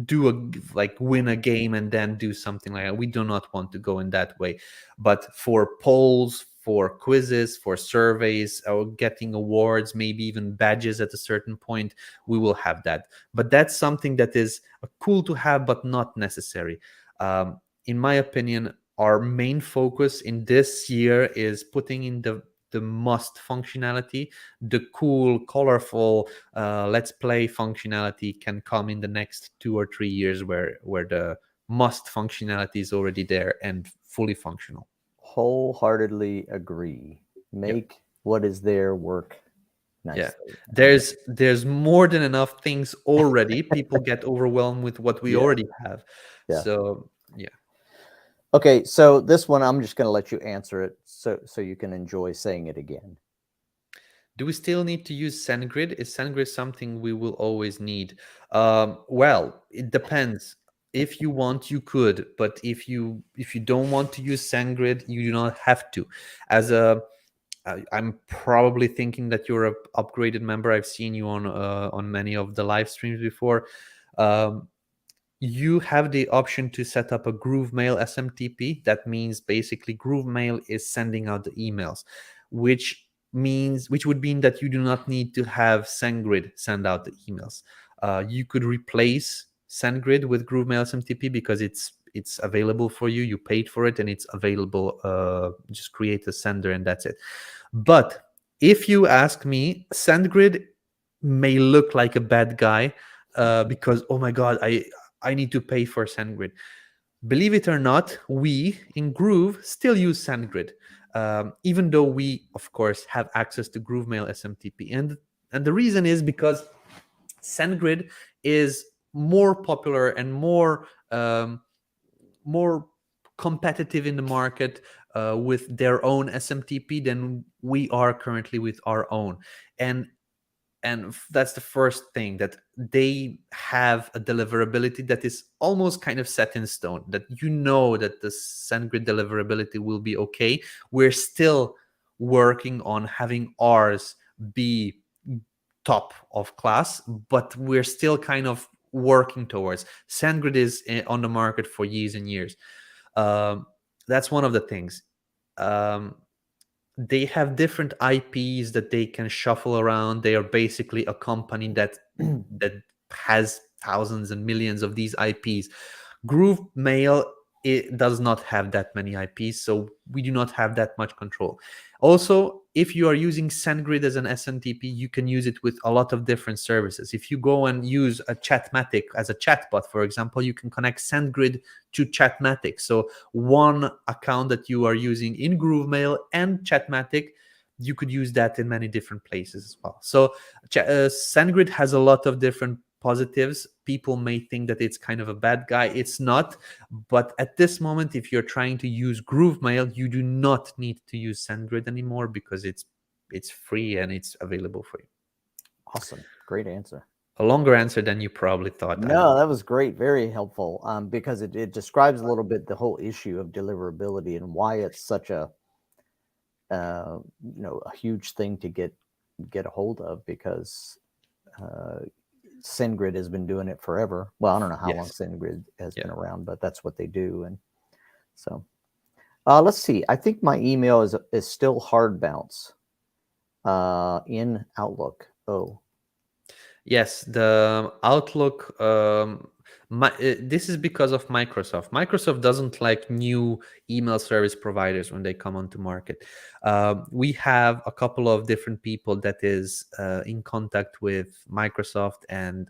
do win a game and then do something like that, we do not want to go in that way. But for polls, for quizzes, for surveys, or getting awards, maybe even badges at a certain point, we will have that. But that's something that is cool to have, but not necessary. In my opinion, our main focus in this year is putting in the must functionality. The cool, colorful let's play functionality can come in the next 2 or 3 years, where the must functionality is already there and fully functional. Wholeheartedly agree. Make what is there work nicely. Yeah, there's more than enough things already. People get overwhelmed with what we already have. Yeah. So yeah. Okay, so this one I'm just going to let you answer it so you can enjoy saying it again. Do we still need to use SendGrid? Is SendGrid something we will always need? Well, it depends. If you want, you could, but if you don't want to use SendGrid, you do not have to. I'm probably thinking that you're an upgraded member. I've seen you on many of the live streams before. You have the option to set up a GrooveMail SMTP. That means basically GrooveMail is sending out the emails, which would mean that you do not need to have SendGrid send out the emails. You could replace SendGrid with GrooveMail SMTP because it's available for you. You paid for it and it's available. Just create a sender and that's it. But if you ask me, SendGrid may look like a bad guy because, oh my God, I need to pay for SendGrid. Believe it or not, we in Groove still use SendGrid, even though we, of course, have access to GrooveMail SMTP. And the reason is because SendGrid is more popular and more competitive in the market with their own SMTP than we are currently with our own. And that's the first thing, that they have a deliverability that is almost kind of set in stone, that you know that the SendGrid deliverability will be okay. We're still working on having ours be top of class, but we're still kind of working towards. SendGrid is on the market for years and years. That's one of the things. They have different IPs that they can shuffle around. They are basically a company that has thousands and millions of these IPs. GrooveMail, it does not have that many IPs, so we do not have that much control. Also, if you are using SendGrid as an SMTP, you can use it with a lot of different services. If you go and use a Chatmatic as a chatbot, for example, you can connect SendGrid to Chatmatic. So one account that you are using in GrooveMail and Chatmatic, you could use that in many different places as well. So SendGrid has a lot of different positives. People may think that it's kind of a bad guy. It's not. But at this moment, if you're trying to use GrooveMail, you do not need to use SendGrid anymore because it's free and it's available for you. Awesome. Great answer. A longer answer than you probably thought. No, that was great. Very helpful because it describes a little bit the whole issue of deliverability and why it's such a a huge thing to get a hold of, because SendGrid has been doing it forever. Well, I don't know how long SendGrid has been around, but that's what they do. And so let's see. I think my email is still hard bounce in Outlook. Oh, Yes, the Outlook. This is because of Microsoft. Microsoft doesn't like new email service providers when they come onto market. We have a couple of different people that is in contact with Microsoft and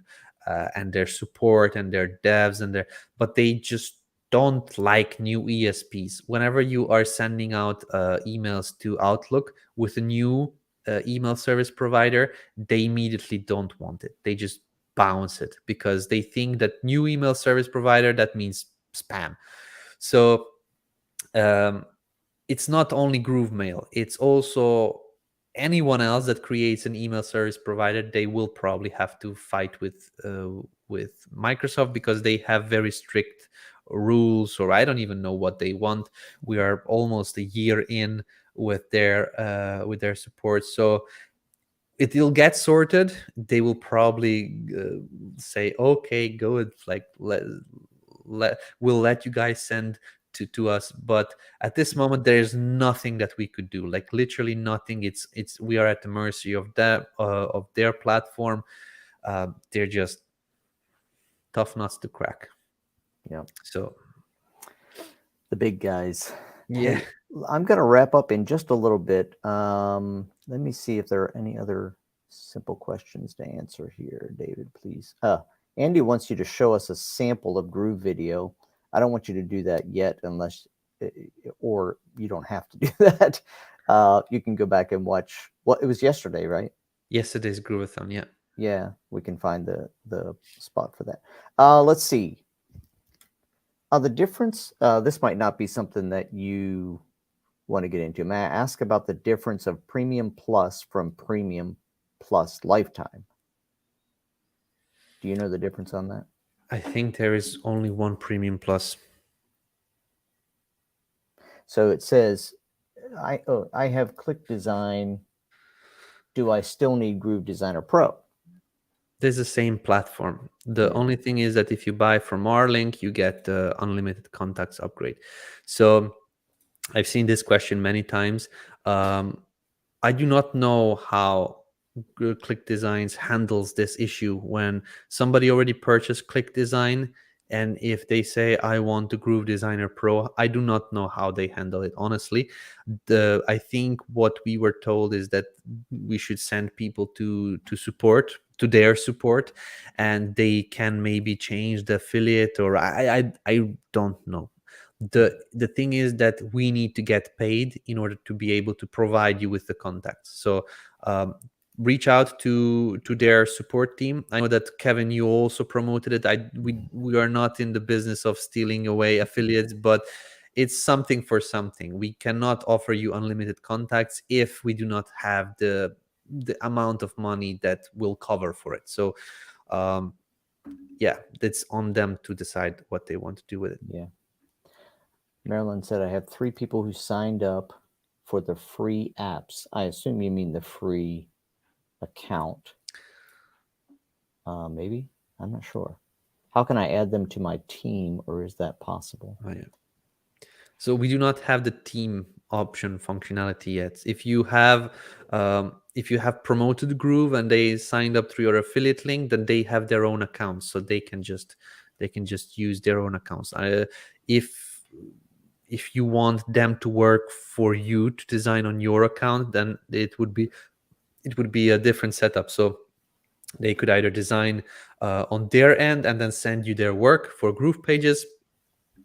their support and their devs and their, but they just don't like new ESPs. Whenever you are sending out emails to Outlook with a new email service provider, they immediately don't want it. They just bounce it because they think that new email service provider, that means spam. So um, it's not only GrooveMail, it's also anyone else that creates an email service provider. They will probably have to fight with Microsoft because they have very strict rules, or I don't even know what they want. We are almost a year in with their support, so it'll get sorted. They will probably say, okay, go ahead, like we'll let you guys send to us, but at this moment there's nothing that we could do, like literally nothing. It's we are at the mercy of that of their platform. They're just tough nuts to crack. Yeah. So The big guys. yeah. Hey, I'm going to wrap up in just a little bit. Let me see if there are any other simple questions to answer here. David, please. Andy wants you to show us a sample of Groove video. I don't want you to do that yet unless, or you don't have to do that. You can go back and watch. Well, it was yesterday, right? Yesterday's Groovathon, yeah. Yeah, we can find the spot for that. Let's see. The difference, this might not be something that you want to get into. May I ask about the difference of Premium Plus from Premium Plus Lifetime? Do you know the difference on that? I think there is only one Premium Plus. So it says, I have Click Design. Do I still need Groove Designer Pro? There's the same platform. The only thing is that if you buy from our link, you get the unlimited contacts upgrade. So I've seen this question many times. I do not know how Click Designs handles this issue when somebody already purchased Click Design, and if they say I want the Groove Designer Pro, I do not know how they handle it, honestly. I think what we were told is that we should send people to support, to their support, and they can maybe change the affiliate, or I don't know. The thing is that we need to get paid in order to be able to provide you with the contacts. So reach out to their support team. I know that Kevin, you also promoted it. We are not in the business of stealing away affiliates, but it's something for something. We cannot offer you unlimited contacts if we do not have the amount of money that will cover for it. So yeah, it's on them to decide what they want to do with it. Yeah. Marilyn said, I have 3 people who signed up for the free apps. I assume you mean the free account. Maybe. I'm not sure. How can I add them to my team, or is that possible? Oh, yeah. So we do not have the team option functionality yet. If you have promoted Groove and they signed up through your affiliate link, then they have their own accounts, so they can just use their own accounts. If you want them to work for you to design on your account, then it would be a different setup. So they could either design on their end and then send you their work for Groove pages,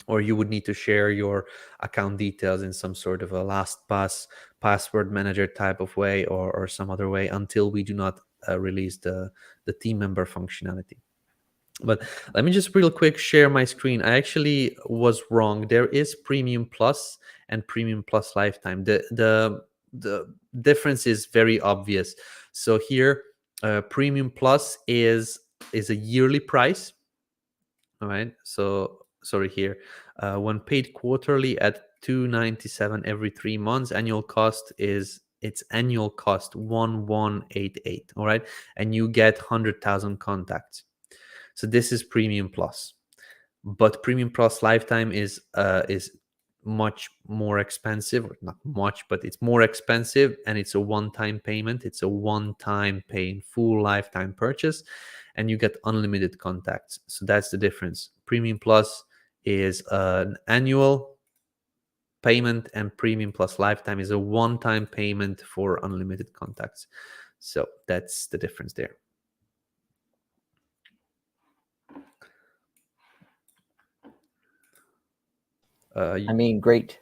or you would need to share your account details in some sort of a LastPass password manager type of way, or some other way, until we do not release the team member functionality. But let me just real quick share my screen. I actually was wrong. There is Premium Plus and Premium Plus Lifetime. The difference is very obvious. So here, Premium Plus is a yearly price. All right. So sorry, here, when paid quarterly at $297 every 3 months, annual cost is its annual cost 1188. All right, and you get 100,000 contacts. So this is Premium Plus, but Premium Plus Lifetime is much more expensive, or not much, but it's more expensive, and it's a one-time payment. It's a one-time paying full lifetime purchase, and you get unlimited contacts. So that's the difference. Premium Plus is an annual payment, and Premium Plus Lifetime is a one-time payment for unlimited contacts. So that's the difference there. I mean, great.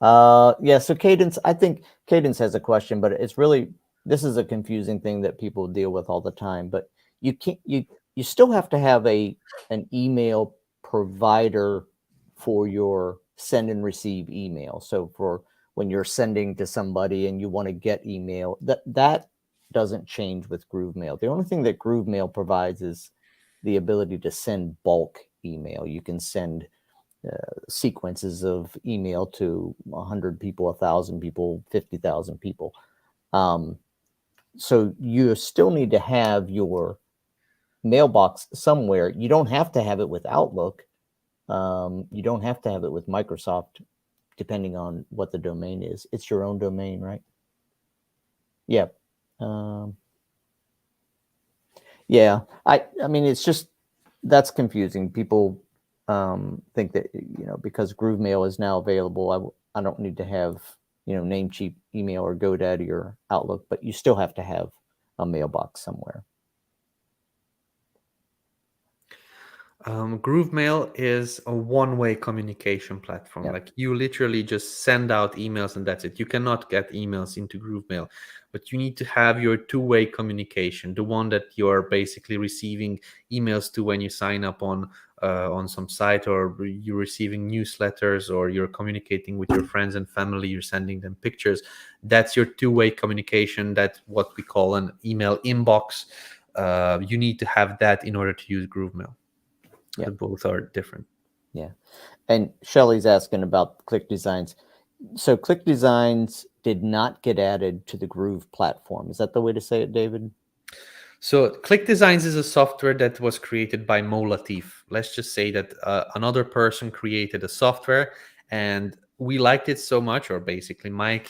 Yeah, so Cadence, I think Cadence has a question, but it's really, this is a confusing thing that people deal with all the time, but you can't, you still have to have an email provider for your send and receive email. So for when you're sending to somebody and you want to get email, that doesn't change with GrooveMail. The only thing that GrooveMail provides is the ability to send bulk email. You can send sequences of email to 100 people, 1,000 people, 50,000 people. So you still need to have your mailbox somewhere. You don't have to have it with Outlook. You don't have to have it with Microsoft, depending on what the domain is. It's your own domain, right? Yeah. Yeah. I mean, it's just, that's confusing. People think that, because GrooveMail is now available, I don't need to have, Namecheap email or GoDaddy or Outlook, but you still have to have a mailbox somewhere. GrooveMail is a one-way communication platform. Yeah. Like, you literally just send out emails and that's it. You cannot get emails into GrooveMail, but you need to have your two-way communication, the one that you're basically receiving emails to when you sign up on some site, or you're receiving newsletters, or you're communicating with your friends and family, you're sending them pictures. That's your two-way communication. That's what we call an email inbox. You need to have that in order to use GrooveMail. Yeah. Both are different. Yeah. And Shelly's asking about Click Designs. So Click Designs did not get added to the Groove platform. Is that the way to say it, David? So Click Designs is a software that was created by Mo Latif. Let's just say that another person created a software, and we liked it so much, or basically Mike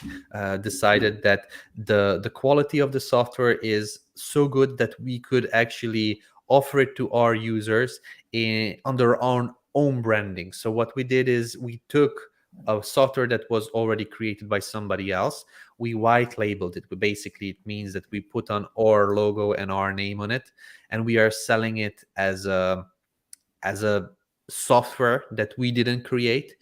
decided that the quality of the software is so good that we could actually offer it to our users under our own branding. So what we did is we took a software that was already created by somebody else. We white labeled it. Basically, it means that we put on our logo and our name on it, and we are selling it as a software that we didn't create.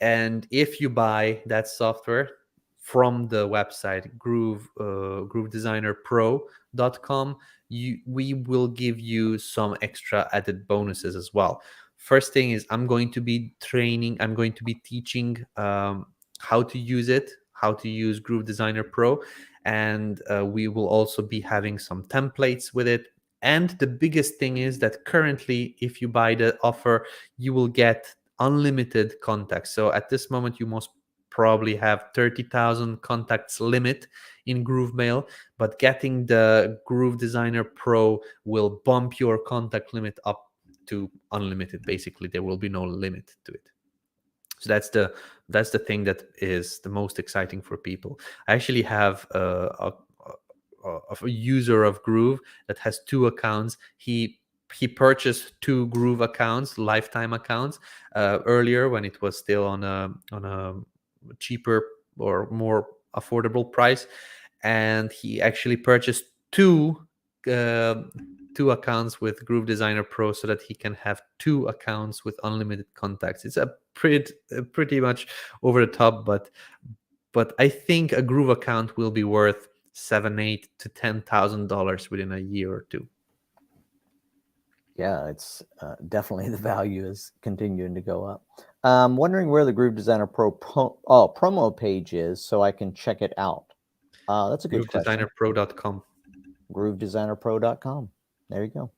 And if you buy that software from the website groovedesignerpro.com, we will give you some extra added bonuses as well. First thing is, I'm going to be teaching how to use it, how to use Groove Designer Pro, and we will also be having some templates with it. And the biggest thing is that currently, if you buy the offer, you will get unlimited contacts. So at this moment, you most probably have 30,000 contacts limit in GrooveMail, but getting the Groove Designer Pro will bump your contact limit up to unlimited. Basically, there will be no limit to it. So that's the thing that is the most exciting for people. I actually have a user of Groove that has two accounts. He purchased two Groove accounts, lifetime accounts, earlier when it was still on a cheaper or more affordable price, and he actually purchased two accounts with Groove Designer Pro so that he can have two accounts with unlimited contacts. It's a pretty much over the top, but I think a Groove account will be worth $7,000 to $10,000 within a year or two. Yeah, it's definitely, the value is continuing to go up. I'm wondering where the Groove Designer Pro promo page is, so I can check it out. That's a good question. GrooveDesignerPro.com. GrooveDesignerPro.com. There you go.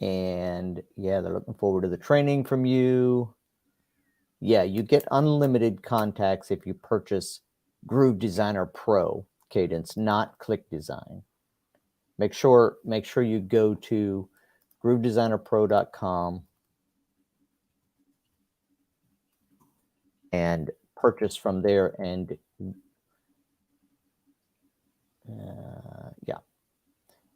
And yeah, they're looking forward to the training from you. Yeah, you get unlimited contacts if you purchase Groove Designer Pro, Cadence, not Click Design. Make sure you go to GrooveDesignerPro.com and purchase from there. And yeah.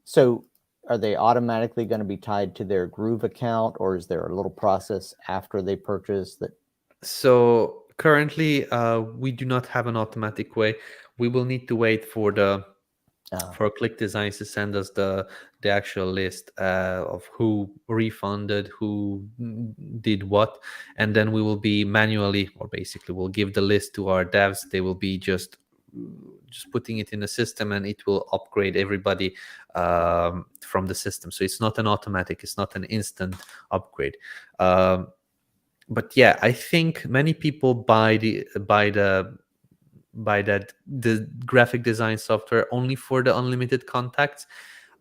So are they automatically going to be tied to their Groove account, or is there a little process after they purchase that? So currently, we do not have an automatic way. We will need to wait for the for Click Designs to send us the actual list of who refunded, who did what, and then we will be manually, or basically, we'll give the list to our devs. They will be just putting it in the system, and it will upgrade everybody from the system. So it's not an automatic, it's not an instant upgrade. But yeah, I think many people buy that the graphic design software only for the unlimited contacts.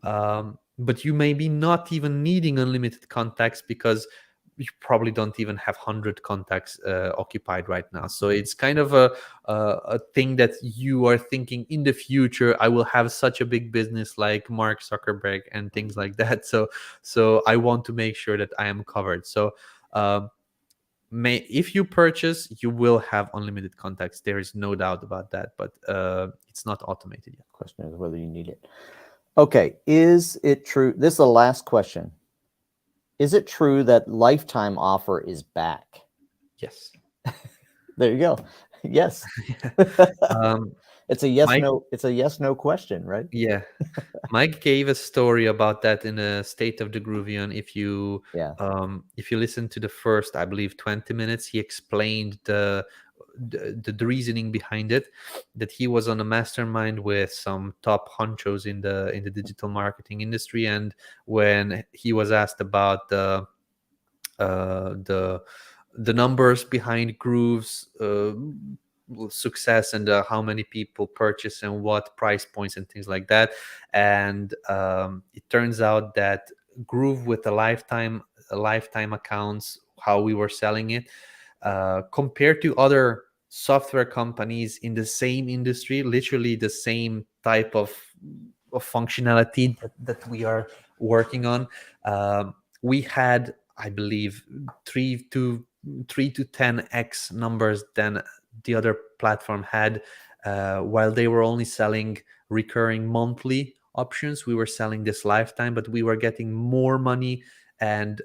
But you may be not even needing unlimited contacts because you probably don't even have 100 contacts occupied right now. So it's kind of a thing that you are thinking in the future, I will have such a big business like Mark Zuckerberg and things like that. So I want to make sure that I am covered. So if you purchase, you will have unlimited contacts. There is no doubt about that, but it's not automated yet. Question is whether you need it. Okay, is it true? This is the last question. Is it true that lifetime offer is back? Yes. There you go. Yes. It's a yes, no. It's a yes, no question, right? Yeah. Mike gave a story about that in a State of the Groovian. If you listen to the first, I believe, 20 minutes, he explained the reasoning behind it, that he was on a mastermind with some top honchos in the digital marketing industry, and when he was asked about the numbers behind Groove's success and how many people purchase and what price points and things like that, and it turns out that Groove with the lifetime accounts, how we were selling it, compared to other software companies in the same industry, literally the same type of functionality that we are working on, we had, I believe, 3 to 10x numbers than the other platform had. While they were only selling recurring monthly options, we were selling this lifetime, but we were getting more money and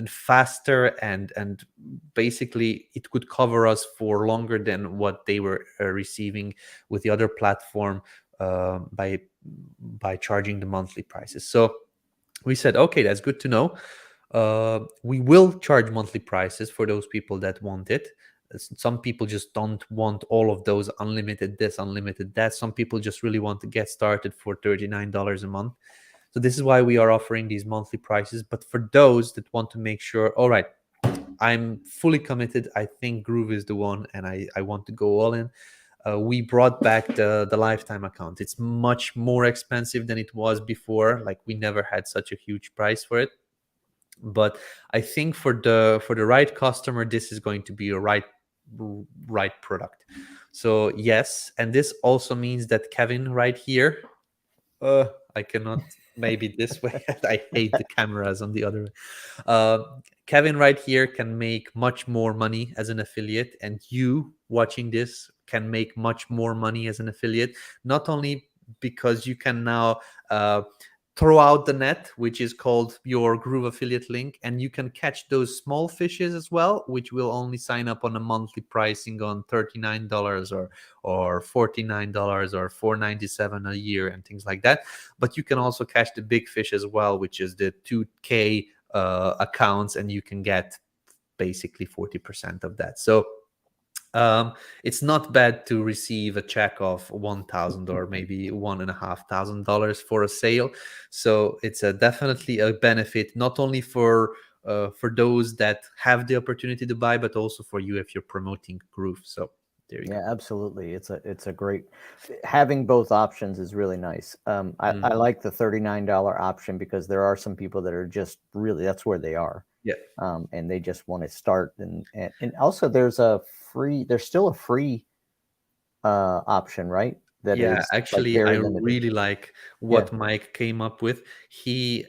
faster, and basically it could cover us for longer than what they were receiving with the other platform, by charging the monthly prices. So we said, okay, that's good to know. We will charge monthly prices for those people that want it. Some people just don't want all of those unlimited this, unlimited that. Some people just really want to get started for $39 a month. So this is why we are offering these monthly prices. But for those that want to make sure, all right, I'm fully committed, I think Groove is the one, and I want to go all in, we brought back the lifetime account. It's much more expensive than it was before. Like, we never had such a huge price for it. But I think for the right customer, this is going to be a right product. So yes, and this also means that Kevin right here, I cannot, maybe this way. I hate the cameras on the other way. Kevin right here can make much more money as an affiliate, and you watching this can make much more money as an affiliate, not only because you can now throw out the net, which is called your Groove affiliate link, and you can catch those small fishes as well, which will only sign up on a monthly pricing on $39 or $49 or $497 a year and things like that. But you can also catch the big fish as well, which is the 2K accounts, and you can get basically 40% of that. So it's not bad to receive a check of $1,000 or maybe $1,500 for a sale. So it's definitely a benefit, not only for those that have the opportunity to buy, but also for you if you're promoting Groove. So there you go. Yeah, absolutely. It's a great, having both options is really nice. I like the $39 option because there are some people that are just really, that's where they are. Yeah. And they just want to start, and also there's still a free option, right? That is actually, like I very limited. really like what Mike came up with. He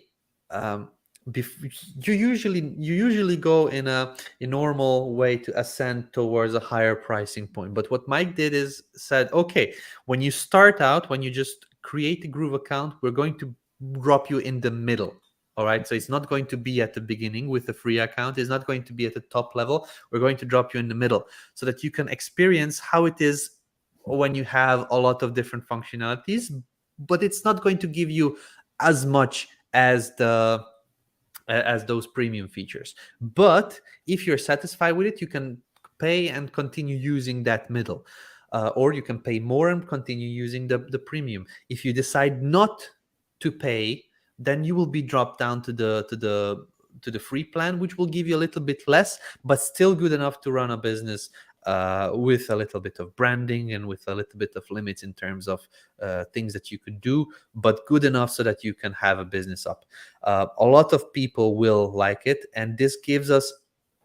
you usually go in a normal way to ascend towards a higher pricing point. But what Mike did is said, okay, when you start out, when you just create a Groove account, we're going to drop you in the middle. All right, so it's not going to be at the beginning with a free account, it's not going to be at the top level. We're going to drop you in the middle so that you can experience how it is when you have a lot of different functionalities, but it's not going to give you as much as those premium features. But if you're satisfied with it, you can pay and continue using that middle. Or you can pay more and continue using the premium. If you decide not to pay, then you will be dropped down to the free plan, which will give you a little bit less, but still good enough to run a business with a little bit of branding and with a little bit of limits in terms of things that you could do, but good enough so that you can have a business up. A lot of people will like it, and this gives us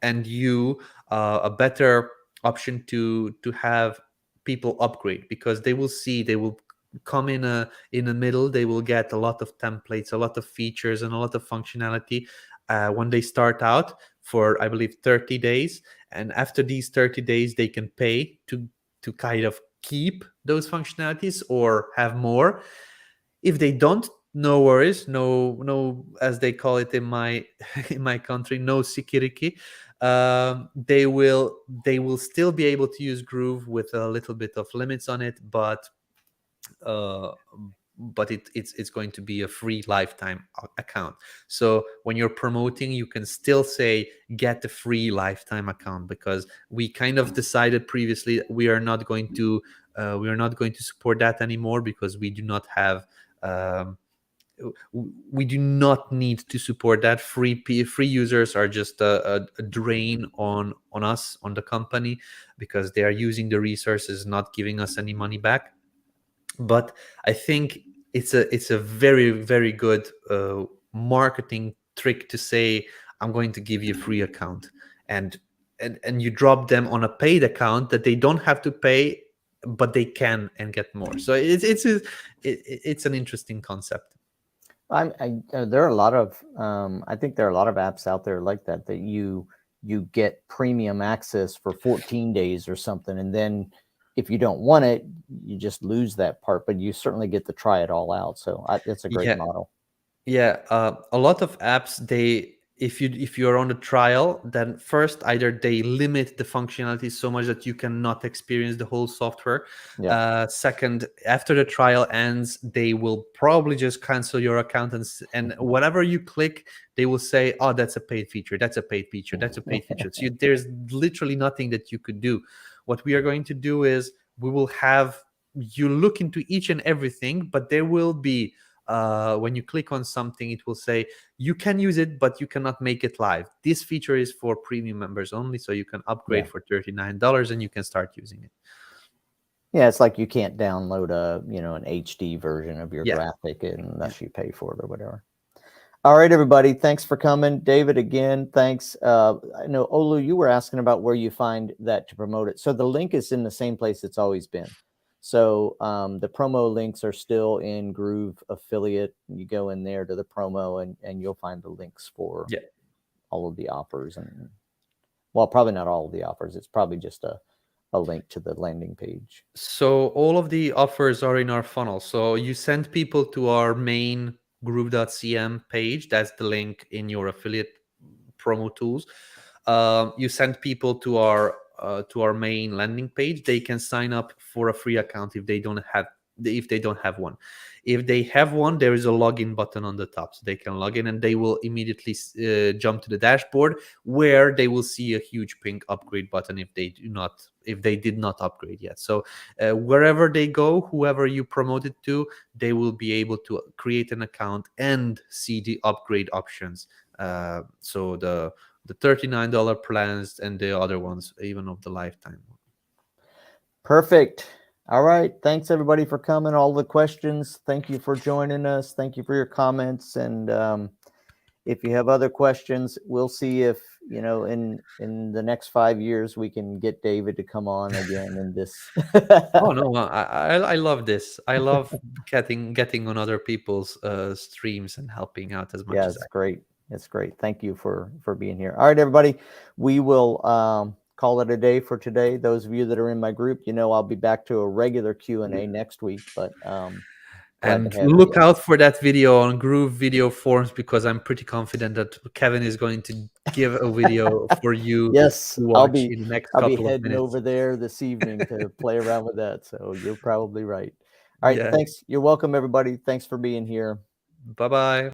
and you a better option to have people upgrade, because they will come in the middle. They will get a lot of templates, a lot of features, and a lot of functionality when they start out for, I believe, 30 days. And after these 30 days, they can pay to kind of keep those functionalities or have more. If they don't, no worries, no, as they call it in my in my country, no sikiriki. They will still be able to use Groove with a little bit of limits on it, uh, but it's going to be a free lifetime account. So when you're promoting, you can still say get the free lifetime account, because we kind of decided previously we are not going to support that anymore, because um, we do not need to support that. Free users are just a drain on us, on the company, because they are using the resources, not giving us any money back. But I think it's a very, very good marketing trick to say, I'm going to give you a free account, and and you drop them on a paid account that they don't have to pay, but they can and get more. So it's an interesting concept. There are a lot of I think there are a lot of apps out there like that you get premium access for 14 days or something, and then if you don't want it, you just lose that part. But you certainly get to try it all out. So it's a great Yeah. model. Yeah, a lot of apps, they if you're on the trial, then first either they limit the functionality so much that you cannot experience the whole software. Yeah, Second, after the trial ends, they will probably just cancel your account, and whatever you click, they will say, "Oh, that's a paid feature. That's a paid feature. That's a paid feature." So there's literally nothing that you could do. What we are going to do is we will have you look into each and everything, but there will be when you click on something, it will say you can use it, but you cannot make it live. This feature is for premium members only, so you can upgrade yeah, for $39 and you can start using it. yeah. It's like you can't download an HD version of your Yeah, graphic yeah, unless you pay for it or whatever. All right, everybody. Thanks for coming. David, again, thanks. I know, Olu, you were asking about where you find that to promote it. So the link is in the same place it's always been. So the promo links are still in Groove Affiliate. You go in there to the promo and you'll find the links for yeah. all of the offers. And well, probably not all of the offers. It's probably just a link to the landing page. So all of the offers are in our funnel. So you send people to our main groove.cm page. That's the link in your affiliate promo tools. You send people to our main landing page. They can sign up for a free account if they don't have one. If they have one, there is a login button on the top, so they can log in and they will immediately jump to the dashboard, where they will see a huge pink upgrade button if they did not upgrade yet. So wherever they go, whoever you promote it to, they will be able to create an account and see the upgrade options. So the $39 plans and the other ones, even of the lifetime. Perfect. All right. Thanks everybody for coming. All the questions. Thank you for joining us. Thank you for your comments. And if you have other questions, we'll see if in the next 5 years we can get David to come on again in this. Oh no, I love this. I love getting on other people's streams and helping out as much Yeah, as it's I. great. It's great. Thank you for being here. All right, everybody, we will call it a day for today. Those of you that are in my group, I'll be back to a regular Q&A next week, but glad And to have look you. out for that video on Groove Video Forums, because I'm pretty confident that Kevin is going to give a video for you Yes, to watch in the next I'll be couple of heading minutes. over there this evening to play around with that. So you're probably right. All right, Yeah. thanks. You're welcome, everybody. Thanks for being here. Bye-bye.